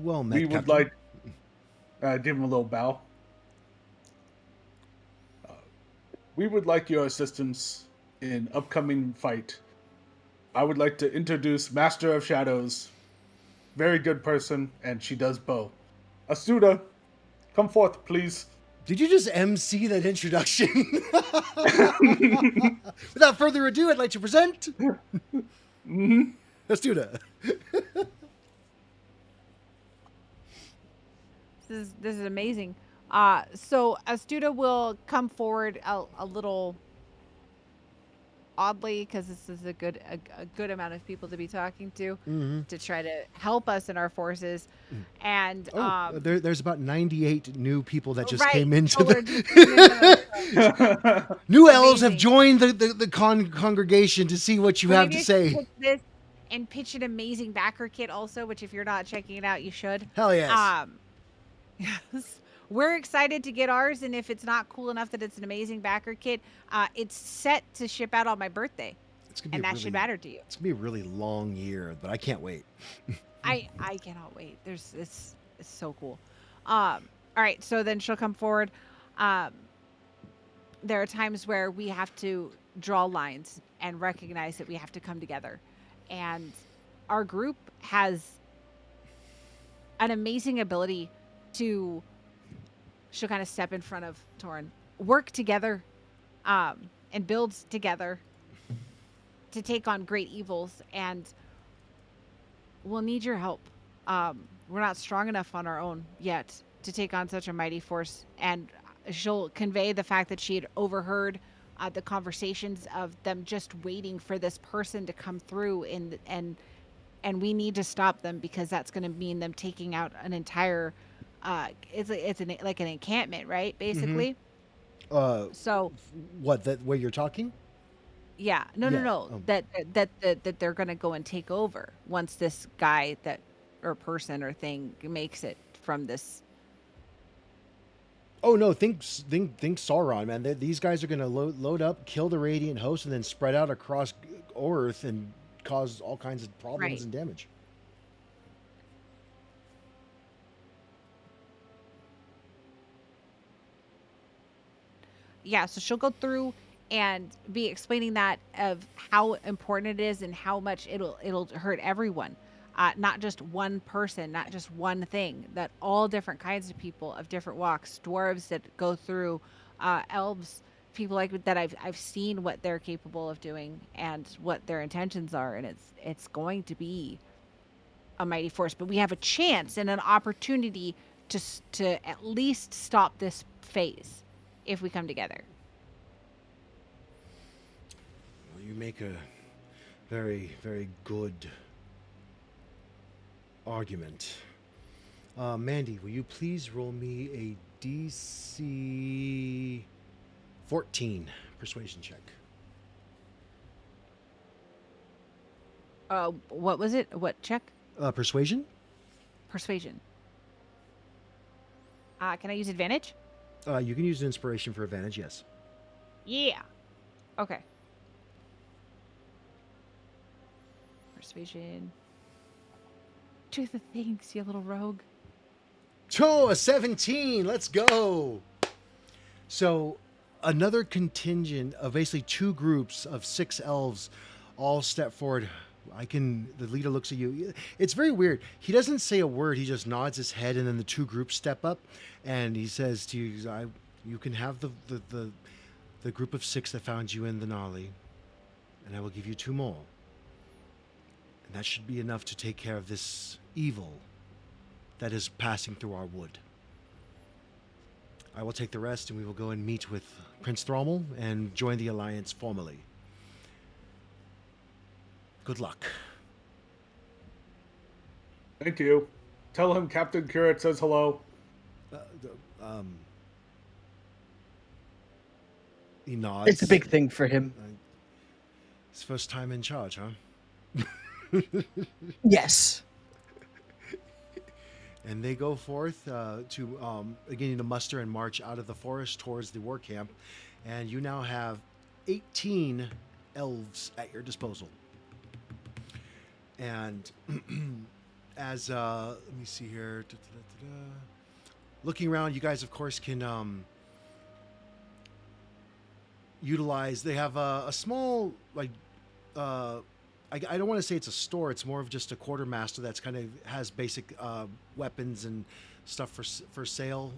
Well met, We would Captain. like... give him a little bow. We would like your assistance in upcoming fight. I would like to introduce Master of Shadows. Very good person, and she does bow. Astuda, come forth, please. Did you just MC that introduction? Without further ado, I'd like to present Astuda. This is amazing. So Astuda will come forward a little oddly because this is a good amount of people to be talking to try to help us in our forces. And There's about 98 new people that just right, came into so we're the... just gonna- New elves have Amazing. joined the congregation to see what you have maybe to I should say. pitch this and pitch an amazing backer kit also, which if you're not checking it out, you should. Hell yes. Yes. We're excited to get ours, and if it's not cool enough that it's an amazing backer kit, it's set to ship out on my birthday, It's gonna be and a that really, should matter to you. It's gonna be a really long year, but I can't wait. I cannot wait. It's so cool. All right, so then she'll come forward. There are times where we have to draw lines and recognize that we have to come together, and our group has an amazing ability to... She'll kind of step in front of Torin, work together, and build together to take on great evils, and we'll need your help. We're not strong enough on our own yet to take on such a mighty force. And she'll convey the fact that she had overheard the conversations of them just waiting for this person to come through, and we need to stop them because that's going to mean them taking out an entire... it's like an encampment, right? Basically. So What, that where you're talking? yeah, no, Yeah, that they're gonna go and take over once this guy that or person or thing makes it from this. Oh no, think Sauron, man. These guys are gonna load up, kill the Radiant host, and then spread out across Earth and cause all kinds of problems Right. and damage. yeah, so she'll go through and be explaining that of how important it is and how much it'll hurt everyone. Not just one person, not just one thing, that all different kinds of people of different walks, dwarves that go through, elves, people like that I've seen what they're capable of doing and what their intentions are, and it's going to be a mighty force, but we have a chance and an opportunity to at least stop this phase if we come together. Well, you make a very, very good argument. Mandy, will you please roll me a DC 14 persuasion check? What was it? What check? Persuasion? Persuasion. Can I use advantage? You can use an inspiration for advantage, yes. Yeah. Okay. Persuasion. Do the things, you little rogue. Oh, a 17. Let's go. So, another contingent of basically two groups of 6 elves all step forward. The leader looks at you. It's very weird. He doesn't say a word. He just nods his head, and then the two groups step up, and he says to you, you can have the group of 6 that found you in the Gnaragg, and I will give you 2 more. And that should be enough to take care of this evil that is passing through our wood. I will take the rest, and we will go and meet with Prince Thrommel and join the alliance formally. Good luck. Thank you. Tell him Captain Curate says hello. He nods. It's a big thing for him. His first time in charge, huh? Yes. And they go forth to beginning to muster and march out of the forest towards the war camp. And you now have 18 elves at your disposal. And as let me see here. Looking around, you guys, of course, can utilize. They have a small, like, I don't want to say it's a store. It's more of just a quartermaster that's kind of has basic weapons and stuff for sale.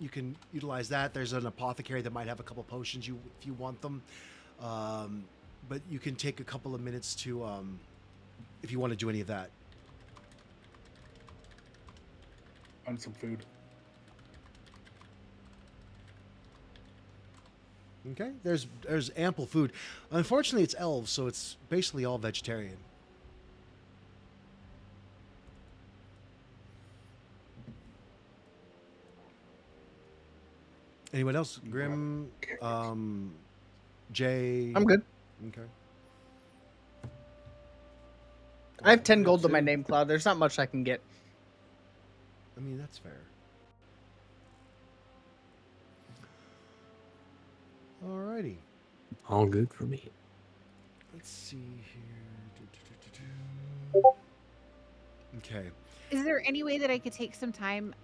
You can utilize that. There's an apothecary that might have a couple potions if you want them. But you can take a couple of minutes to if you want to do any of that. Find some food. Okay, there's ample food. Unfortunately, it's elves, so it's basically all vegetarian. Anyone else? Grim, Jay. I'm good. Okay. I have 10 gold Good on my too. name cloud. There's not much I can get. I mean, that's fair. Alrighty. All good for me. Let's see here. Okay. Is there any way that I could take some time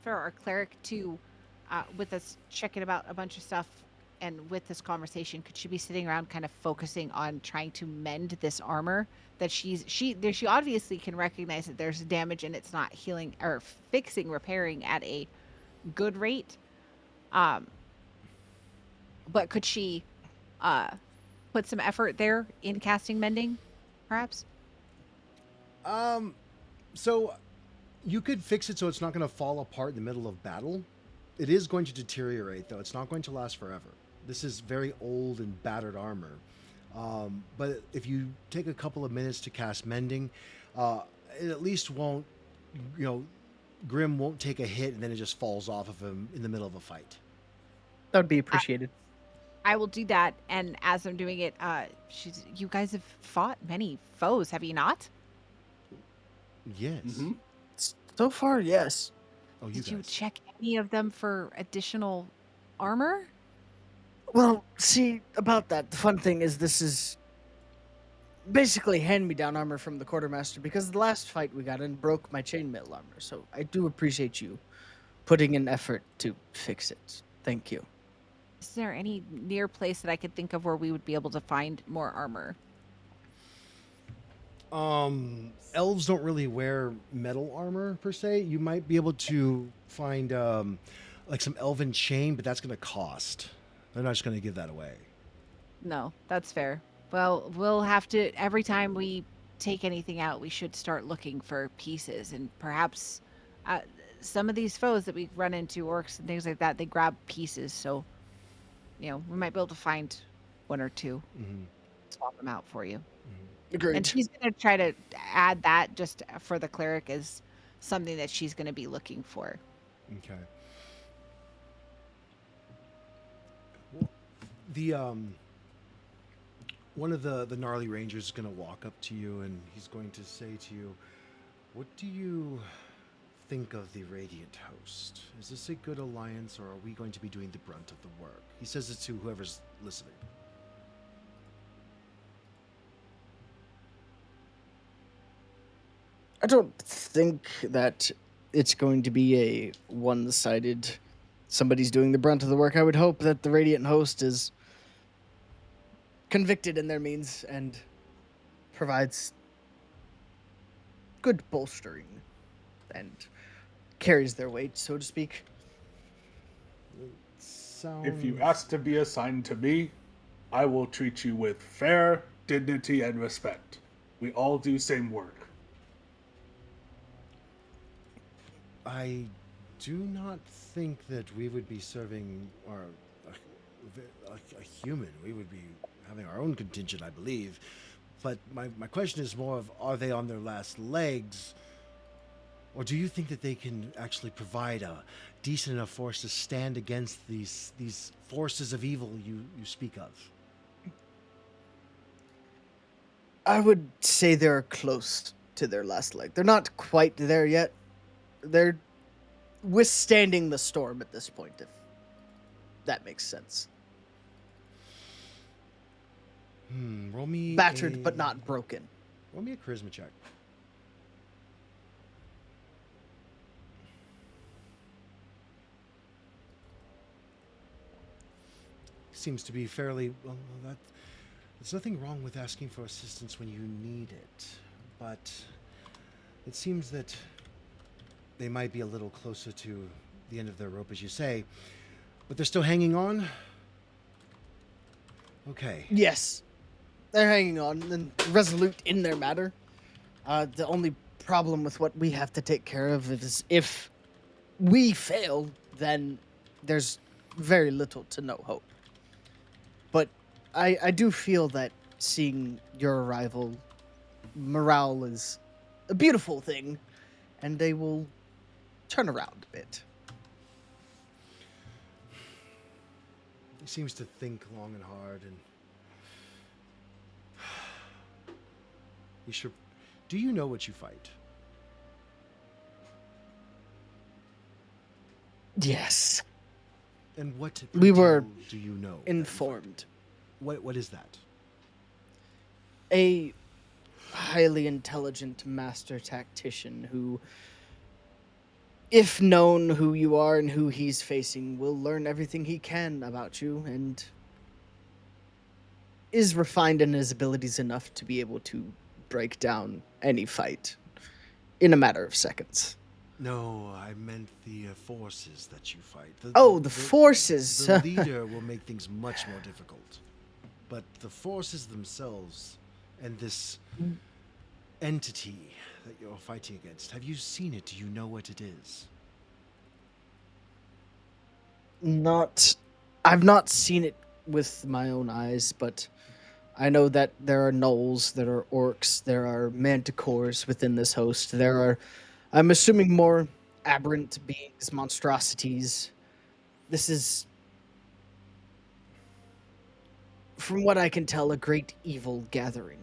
for our cleric to, with us checking about a bunch of stuff and with this conversation, could she be sitting around kind of focusing on trying to mend this armor that she obviously can recognize that there's damage and it's not healing or fixing, repairing at a good rate. But could she put some effort there in casting mending, perhaps? So you could fix it so it's not going to fall apart in the middle of battle. It is going to deteriorate, though. It's not going to last forever. This is very old and battered armor. But if you take a couple of minutes to cast mending, it at least won't, Grim won't take a hit and then it just falls off of him in the middle of a fight. That would be appreciated. I will do that, and as I'm doing it, you guys have fought many foes, have you not? Yes. Mm-hmm. So far, yes. Oh, you Did you guys. check any of them for additional armor? Well, see, about that, the fun thing is this is basically hand-me-down armor from the quartermaster because the last fight we got in broke my chainmail armor. So I do appreciate you putting in effort to fix it. Thank you. Is there any near place that I could think of where we would be able to find more armor? Elves don't really wear metal armor per se. You might be able to find like some elven chain, but that's going to cost. They're not just going to give that away. No, that's fair. Well, we'll have to, every time we take anything out, we should start looking for pieces. And perhaps uh, some of these foes that we run into, orcs and things like that, they grab pieces. So, we might be able to find one or two, swap them out for you. Agreed. And she's going to try to add that just for the cleric as something that she's going to be looking for. Okay. Well, the one of the gnarly rangers is going to walk up to you and he's going to say to you, "What do you think of the Radiant Host? Is this a good alliance, or are we going to be doing the brunt of the work?" He says it to whoever's listening. I don't think that it's going to be a one-sided somebody's doing the brunt of the work. I would hope that the Radiant Host is convicted in their means and provides good bolstering and carries their weight, so to speak. If you ask to be assigned to me, I will treat you with fair dignity and respect. We all do same work. I do not think that we would be serving a human. We would be having our own contingent, I believe. But my question is more of, are they on their last legs? Or do you think that they can actually provide a decent enough force to stand against these forces of evil you speak of? I would say they're close to their last leg. They're not quite there yet. They're withstanding the storm at this point, if that makes sense. Roll me Battered, but not broken. Roll me a charisma check. Seems to be fairly well. There's nothing wrong with asking for assistance when you need it, but it seems that they might be a little closer to the end of their rope, as you say, but they're still hanging on. Okay. Yes, they're hanging on and resolute in their matter. The only problem with what we have to take care of is if we fail, then there's very little to no hope. But I do feel that seeing your arrival, morale is a beautiful thing, and they will turn around a bit. He seems to think long and hard, and we should. Do you know what you fight? Yes, And what We were do you know? that you fight? informed. What is that? A highly intelligent master tactician who, if known who you are and who he's facing, will learn everything he can about you and is refined in his abilities enough to be able to break down any fight in a matter of seconds. No, I meant the forces that you fight. The forces. The leader will make things much more difficult, but the forces themselves and this entity that you're fighting against, have you seen it? Do you know what it is? I've not seen it with my own eyes, but I know that there are gnolls, there are orcs, there are manticores within this host. There are, I'm assuming, more aberrant beings, monstrosities. This is, from what I can tell, a great evil gathering.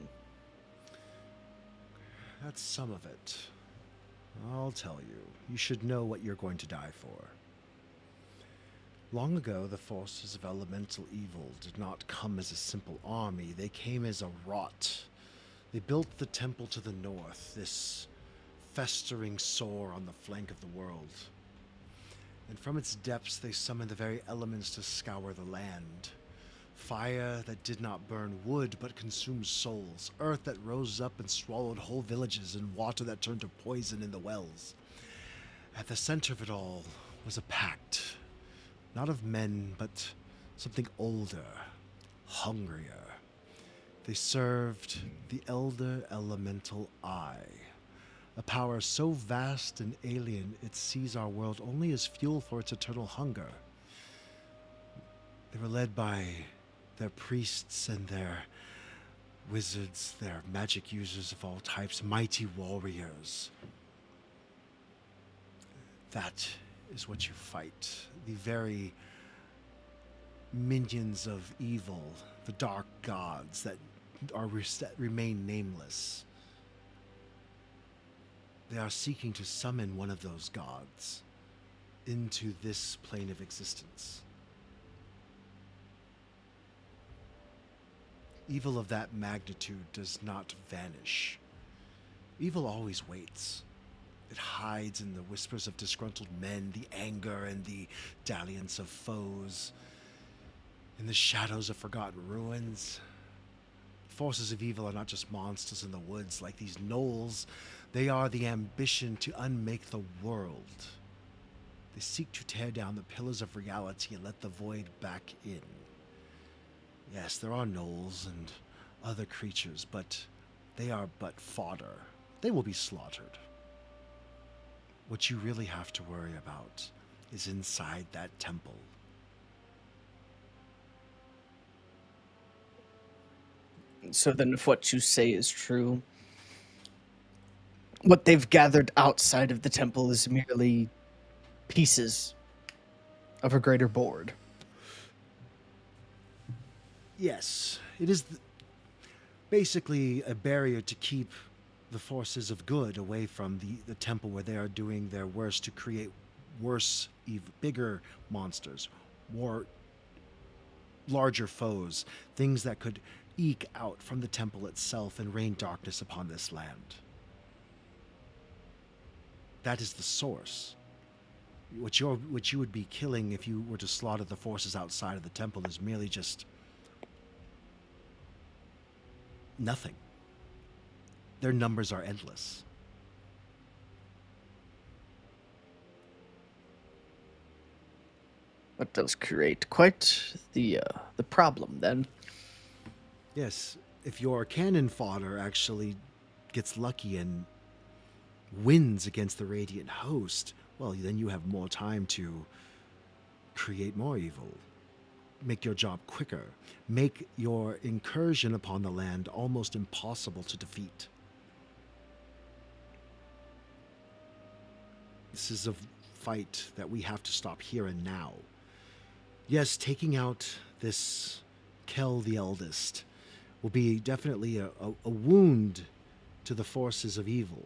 That's some of it. I'll tell you. You should know what you're going to die for. Long ago, the forces of elemental evil did not come as a simple army. They came as a rot. They built the temple to the north, this festering sore on the flank of the world. And from its depths they summoned the very elements to scour the land. Fire that did not burn wood but consumed souls, earth that rose up and swallowed whole villages, and water that turned to poison in the wells. At the center of it all was a pact, not of men, but something older, hungrier. They served the Elder Elemental Eye, a power so vast and alien it sees our world only as fuel for its eternal hunger. They were led by their priests and their wizards, their magic users of all types, mighty warriors. That is what you fight. The very minions of evil, the dark gods that remain nameless. They are seeking to summon one of those gods into this plane of existence. Evil of that magnitude does not vanish. Evil always waits. It hides in the whispers of disgruntled men, the anger and the dalliance of foes, in the shadows of forgotten ruins. Forces of evil are not just monsters in the woods like these gnolls. They are the ambition to unmake the world. They seek to tear down the pillars of reality and let the void back in. Yes, there are gnolls and other creatures, but they are but fodder. They will be slaughtered. What you really have to worry about is inside that temple. So then, if what you say is true, what they've gathered outside of the temple is merely pieces of a greater board. Yes, it is basically a barrier to keep the forces of good away from the temple, where they are doing their worst to create worse, bigger monsters, more larger foes, things that could eke out from the temple itself and rain darkness upon this land. That is the source. What you would be killing if you were to slaughter the forces outside of the temple is merely just nothing. Their numbers are endless. That does create quite the problem then. Yes, if your cannon fodder actually gets lucky and wins against the Radiant Host, well, then you have more time to create more evil, make your job quicker, make your incursion upon the land almost impossible to defeat. This is a fight that we have to stop here and now. Yes, taking out this Kell the Eldest will be definitely a wound to the forces of evil.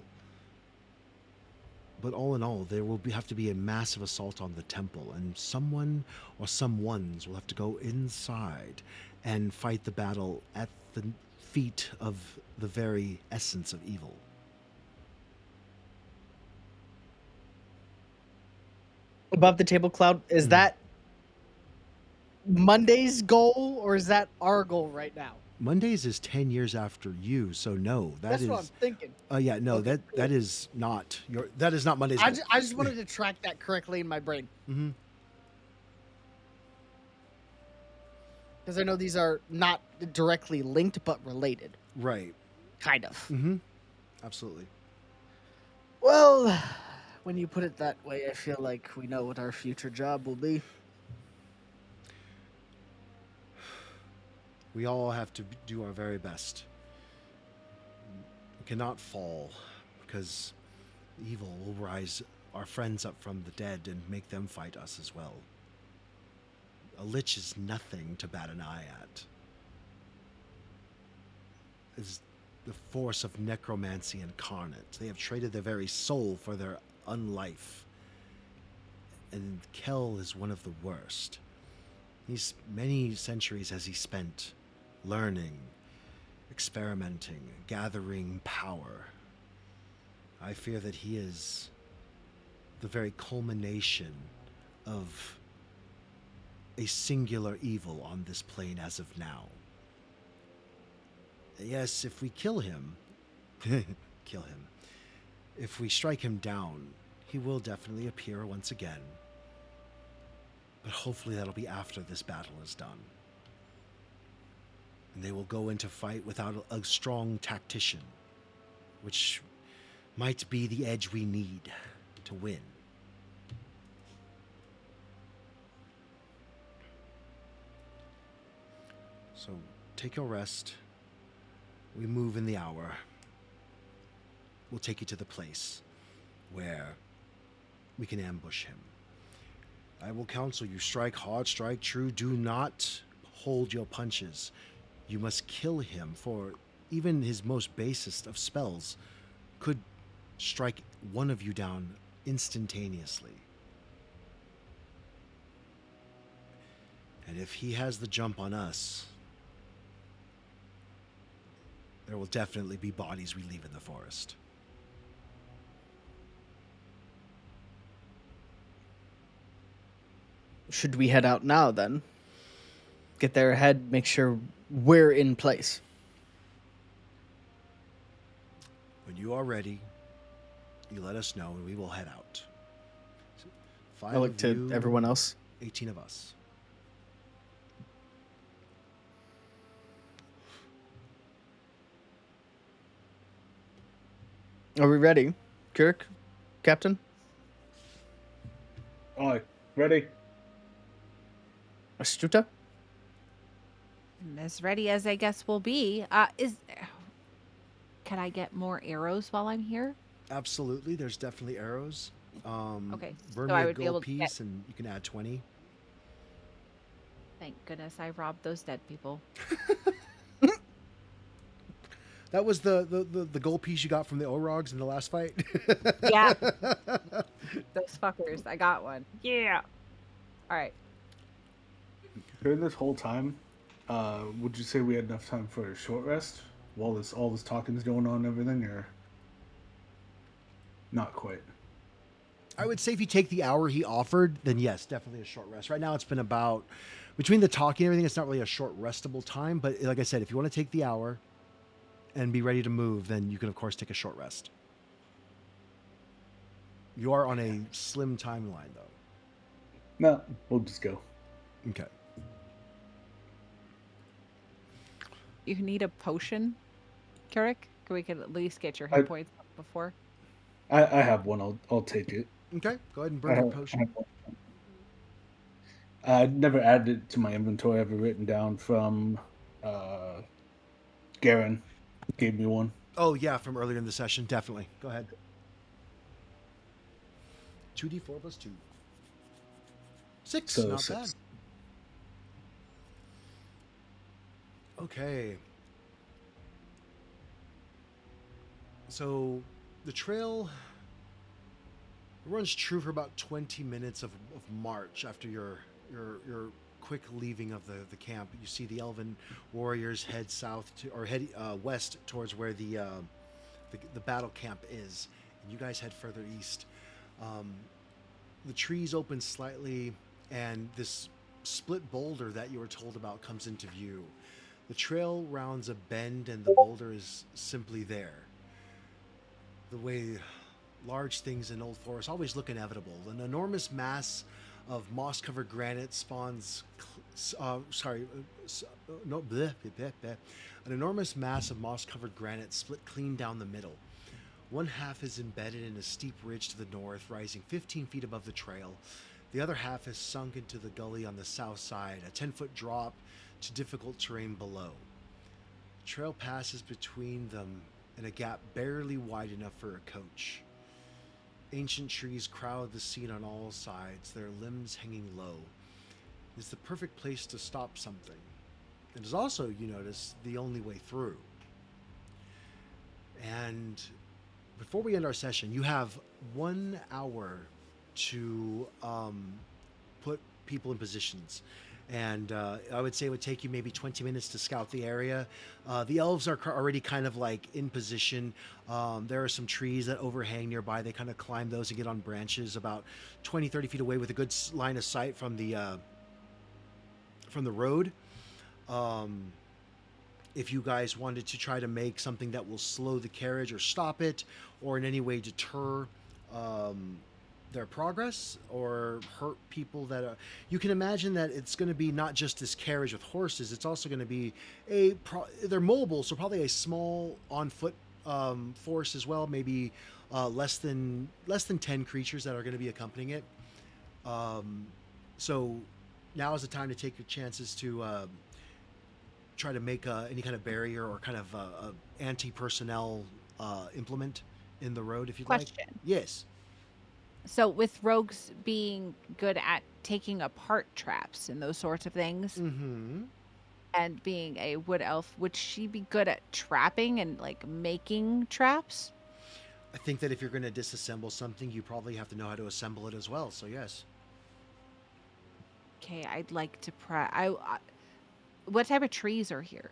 But all in all, there will have to be a massive assault on the temple, and someone or someones will have to go inside and fight the battle at the feet of the very essence of evil. Above the table cloud, is that Monday's goal, or is that our goal right now? Mondays is 10 years after you, so no, That's what I'm thinking. Yeah, no, Okay, that is not Monday's. I just wanted to track that correctly in my brain. Mm-hmm. Because I know these are not directly linked, but related. Right. Kind of. Mm-hmm. Absolutely. Well, when you put it that way, I feel like we know what our future job will be. We all have to do our very best. We cannot fall, because evil will rise our friends up from the dead and make them fight us as well. A lich is nothing to bat an eye at. It's the force of necromancy incarnate. They have traded their very soul for their unlife. And Kell is one of the worst. He's many centuries has he spent learning, experimenting, gathering power. I fear that he is the very culmination of a singular evil on this plane as of now. Yes, if we kill him, kill him. If we strike him down, he will definitely appear once again. But hopefully that'll be after this battle is done. And they will go into fight without a strong tactician, which might be the edge we need to win. So take your rest. We move in the hour. We'll take you to the place where we can ambush him. I will counsel you, strike hard, strike true. Do not hold your punches. You must kill him, for even his most basest of spells could strike one of you down instantaneously. And if he has the jump on us, there will definitely be bodies we leave in the forest. Should we head out now then? Get there ahead, make sure we're in place. When you are ready, you let us know and we will head out. Five I look of to you, everyone else. 18 of us. Are we ready? Kirk? Captain? Aye. Ready? Astuta? I'm as ready as I guess we'll be. Can I get more arrows while I'm here? Absolutely, there's definitely arrows. Okay, Burn so me I a would be gold able to get- piece and you can add 20. Thank goodness I robbed those dead people. That was the gold piece you got from the Orogs in the last fight? Yeah. Those fuckers. I got one. Yeah. All right. During this whole time, would you say we had enough time for a short rest while all this talking's going on and everything, or not quite? I would say if you take the hour he offered, then yes, definitely a short rest. Right now it's been about, between the talking and everything, it's not really a short restable time. But like I said, if you want to take the hour and be ready to move, then you can, of course, take a short rest. You are on a slim timeline, though. No, we'll just go. Okay. You need a potion, Carrick? We could at least get your I- hit points up before. I have one. I'll take it. Okay, go ahead and I burn your have- I potion. have one. I never added it to my inventory. Ever written down from Garen gave me one. Oh, yeah, from earlier in the session, definitely. Go ahead. 2d4 plus 2. 6, So not 6. bad. Okay. So the trail runs true for about 20 minutes of march after your quick leaving of the camp. You see the elven warriors head south to, or head west towards where the battle camp is, and you guys head further east. The trees open slightly, and this split boulder that you were told about comes into view. The trail rounds a bend, and the boulder is simply there. The way large things in old forests always look inevitable. An enormous mass of moss-covered granite spawns. An enormous mass of moss-covered granite split clean down the middle. One half is embedded in a steep ridge to the north, rising 15 feet above the trail. The other half is sunk into the gully on the south side, a 10-foot drop to difficult terrain below. The trail passes between them in a gap barely wide enough for a coach. Ancient trees crowd the scene on all sides, their limbs hanging low. It's the perfect place to stop something. It is also, you notice, the only way through. And before we end our session, you have 1 hour to put people in positions. and I would say it would take you maybe 20 minutes to scout the area. The elves are already kind of like in position. There are some trees that overhang nearby. They kind of climb those and get on branches about 20, 30 feet away with a good line of sight from the road. Um, if you guys wanted to try to make something that will slow the carriage or stop it, or in any way deter um, their progress or hurt people that are, you can imagine that it's going to be not just this carriage with horses. It's also going to be they're mobile, so probably a small on foot force as well. Maybe less than 10 creatures that are going to be accompanying it. Um, so now is the time to take your chances to try to make any kind of barrier or kind of anti-personnel implement in the road, if you'd like. Question. Yes. So, with rogues being good at taking apart traps and those sorts of things, Mm-hmm. and being a wood elf, would she be good at trapping and like making traps? I think that if you're going to disassemble something, you probably have to know how to assemble it as well. So yes. Okay, I'd like to what type of trees are here?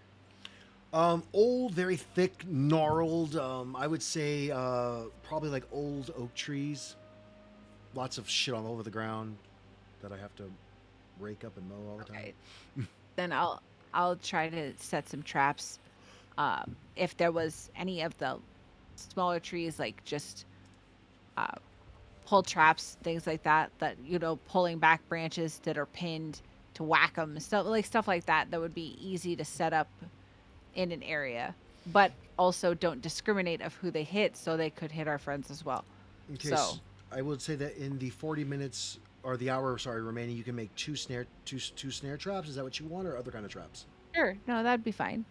Old, very thick, gnarled. I would say probably like old oak trees. Lots of shit all over the ground that I have to rake up and mow all the time. Okay, then I'll try to set some traps. If there was any of the smaller trees, like just uh, pull traps, things like that, that pulling back branches that are pinned to whack them, stuff like that, that would be easy to set up in an area, but also don't discriminate of who they hit, so they could hit our friends as well. Okay, So I would say that in the 40 minutes or the hour, sorry, remaining, you can make two snare traps. Is that what you want, or other kind of traps? sure, no, that'd be fine.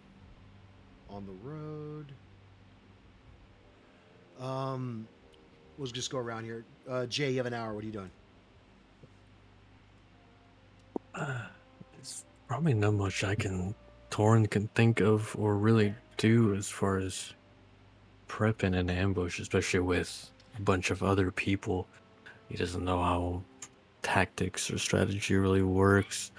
On the road. Um, we'll just go around here. Jay, you have an hour. What are you doing? It's probably not much Torn can think of or really do as far as prepping an ambush, especially with a bunch of other people. He doesn't know how tactics or strategy really works.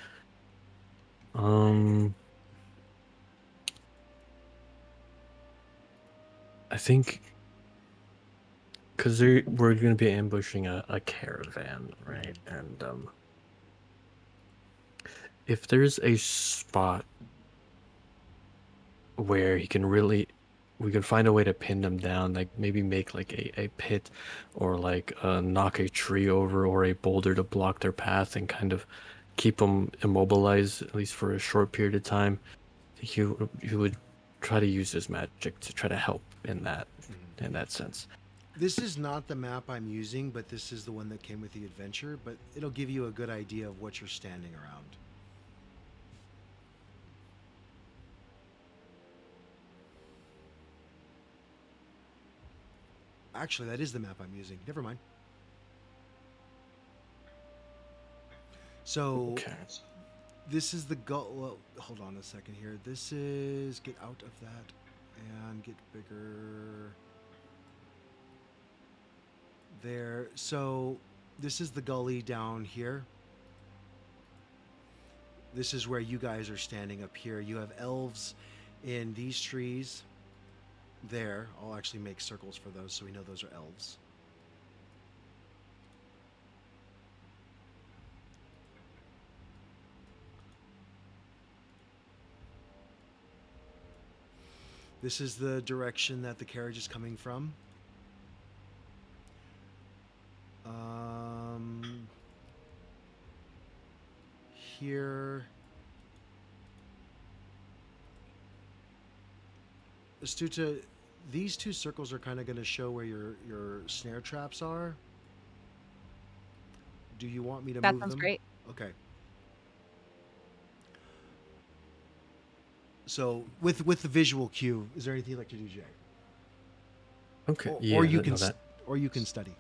I think because we're going to be ambushing a caravan, right? And if there's a spot where we can find a way to pin them down, like maybe make like a pit, or like knock a tree over or a boulder to block their path and kind of keep them immobilized, at least for a short period of time. He would try to use his magic to try to help in that sense. This is not the map I'm using, but this is the one that came with the adventure. But it'll give you a good idea of what you're standing around. Actually, that is the map I'm using. Never mind. So Okay. this is the goal. Well, hold on a second here. This is get out of that and get bigger. There. So this is the gully down here. This is where you guys are standing up here. You have elves in these trees. There. I'll actually make circles for those so we know those are elves. This is the direction that the carriage is coming from. Here. Astuta, these two circles are kind of going to show where your snare traps are. Do you want me to That move sounds them? great. Okay. So with the visual cue, is there anything you'd like to do, Jay? Okay. Or, Yeah. or you no, can that or you can study.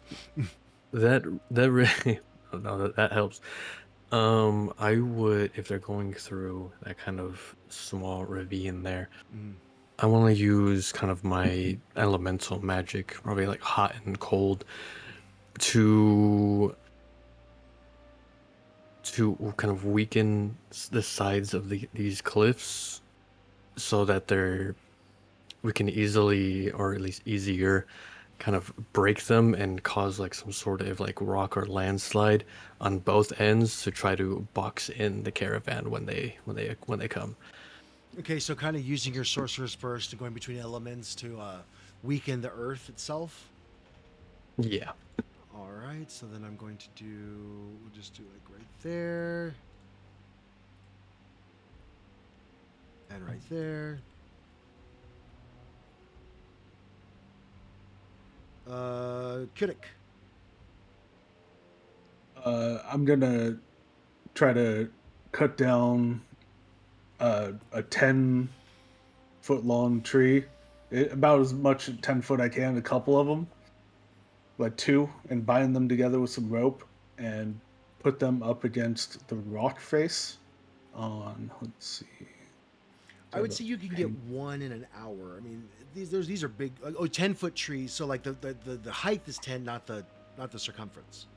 that really no, that helps. I would, if they're going through that kind of small ravine there, Mm. I want to use kind of my elemental magic, probably like hot and cold, to to kind of weaken the sides of these cliffs so that we can easily, or at least easier, kind of break them and cause like some sort of like rock or landslide on both ends to try to box in the caravan when they come. Okay, so kind of using your sorcerer's burst and going between elements to weaken the earth itself. Yeah. All right, so then I'm going to we'll just do like right there. And right there. Kudik. I'm gonna try to cut down a 10-foot long tree, about as much 10 foot I can, a couple of them, like two, and bind them together with some rope and put them up against the rock face. Let's see. I would say you can get one in an hour. I mean, these are big. Like, 10-foot trees. So like the height is 10, not the circumference.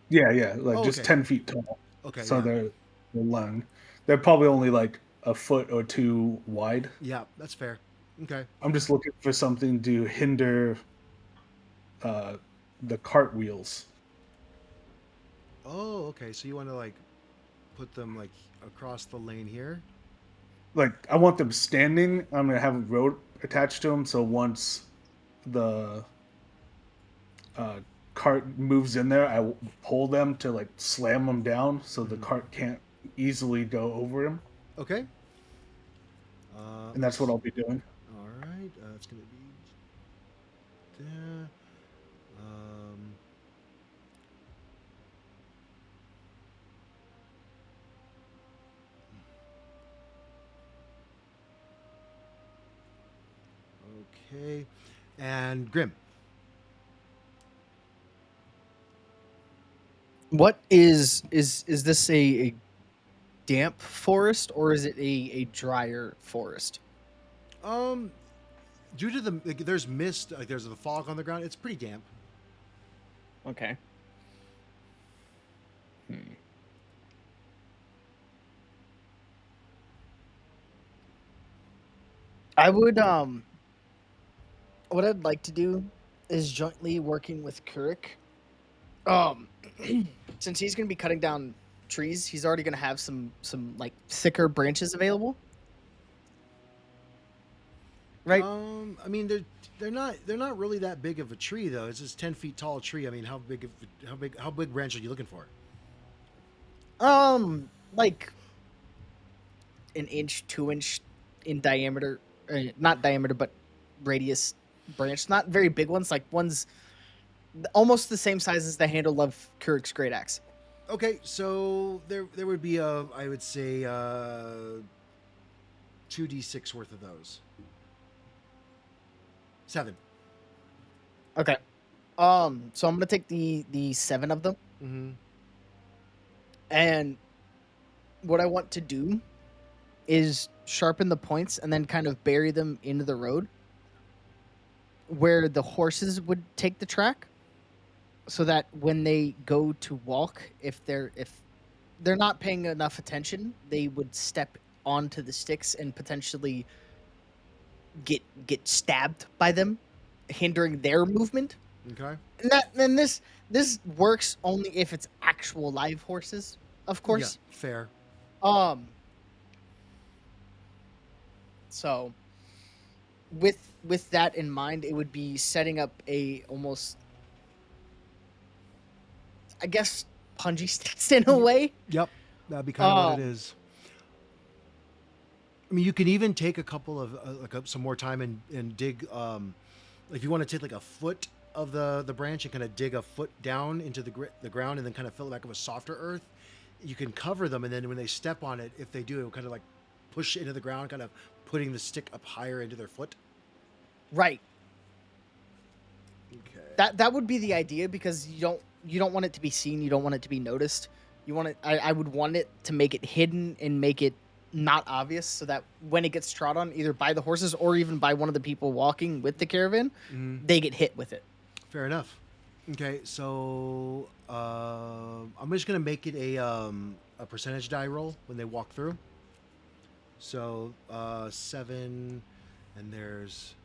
Yeah, like Oh, just okay. 10 feet tall. Okay, So yeah. they're long. They're probably only like a foot or two wide. Yeah, that's fair. Okay. I'm just looking for something to hinder uh, the cartwheels. Oh, okay. So you want to like put them like across the lane here? Like I want them standing. I'm gonna have a rope attached to them, so once the uh, cart moves in there, I will pull them to like slam them down, so the cart can't easily go over them. Okay. And that's what I'll be doing. All right. It's gonna be there. Okay. And Grim. What is this a damp forest or is it a drier forest? Due to there's mist, like there's the fog on the ground. It's pretty damp. Okay. I would what I'd like to do is jointly working with Kurik. Since he's going to be cutting down trees, he's already going to have some like thicker branches available. Right? I mean they're not really that big of a tree though. It's just 10 feet tall tree. I mean, how big branch are you looking for? Like an inch, 2 inch in diameter, not diameter, but radius branch. Not very big ones, like ones almost the same size as the handle of Kurik's great axe. Okay, so there would be I would say 2d6 worth of those. 7. Okay. So I'm gonna take the 7 of them, Mm-hmm. and what I want to do is sharpen the points and then kind of bury them into the road where the horses would take the track, so that when they go to walk, if they're not paying enough attention, they would step onto the sticks and potentially get stabbed by them, hindering their movement. Okay. And this works only if it's actual live horses, of course. Yeah, fair. So with that in mind, it would be setting up a almost, I guess, punji sticks in a way. Yep, that'd be kind of what it is. I mean, you can even take a couple of some more time and dig. If you want to take like a foot of the branch and kind of dig a foot down into the ground and then kind of fill it back with softer earth, you can cover them, and then when they step on it, if they do, it will kind of like push into the ground, kind of putting the stick up higher into their foot. Right. Okay. That would be the idea, because you don't want it to be seen, you don't want it to be noticed. You want it. I would want it to make it hidden and make it not obvious, so that when it gets trod on, either by the horses or even by one of the people walking with the caravan, they get hit with it. Fair enough. Okay, so I'm just gonna make it a a percentage die roll when they walk through. So 7, and there's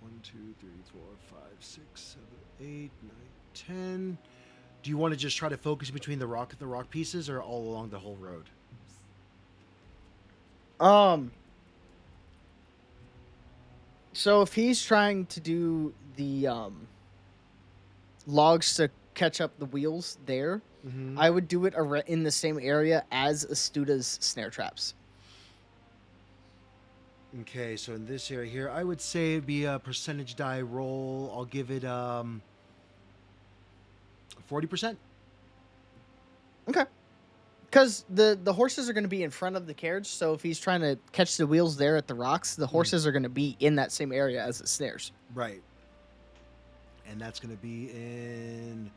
1, 2, 3, 4, 5, 6, 7, 8, 9, 10. Do you want to just try to focus between the rock pieces, or all along the whole road? So if he's trying to do the logs to catch up the wheels there, Mm-hmm. I would do it in the same area as Astuda's snare traps. Okay, so in this area here, I would say it'd be a percentage die roll. I'll give it 40%. Okay. Because the horses are going to be in front of the carriage, so if he's trying to catch the wheels there at the rocks, the horses are going to be in that same area as the snares. Right. And that's going to be in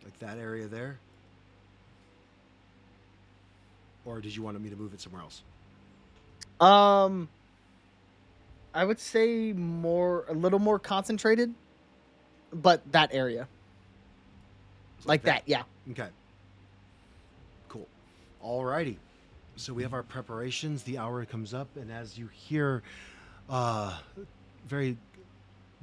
like that area there. Or did you want me to move it somewhere else? I would say a little more concentrated, but that area. Like that, yeah. Okay. Cool. Alrighty. So we have our preparations. The hour comes up, and as you hear very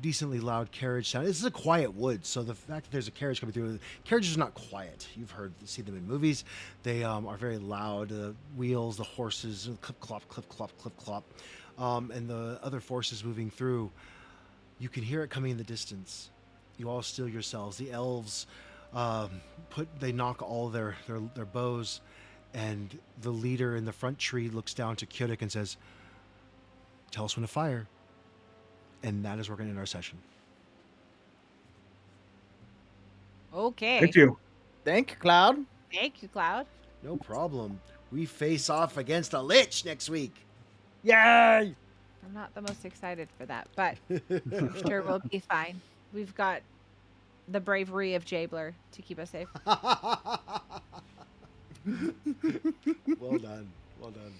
decently loud carriage sound. This is a quiet wood, so the fact that there's a carriage coming through, carriages are not quiet. You've seen them in movies. They are very loud. The wheels, the horses, clip clop, clip clop, clip clop, and the other forces moving through. You can hear it coming in the distance. You all still yourselves. The elves they knock all their bows, and the leader in the front tree looks down to Kyodik and says, "Tell us when to fire." And that is where we're going to end our session. Okay. Thank you. Thank you, Cloud. Thank you, Cloud. No problem. We face off against a lich next week. Yay! I'm not the most excited for that, but I'm sure we'll be fine. We've got the bravery of Jabler to keep us safe. Well done. Well done.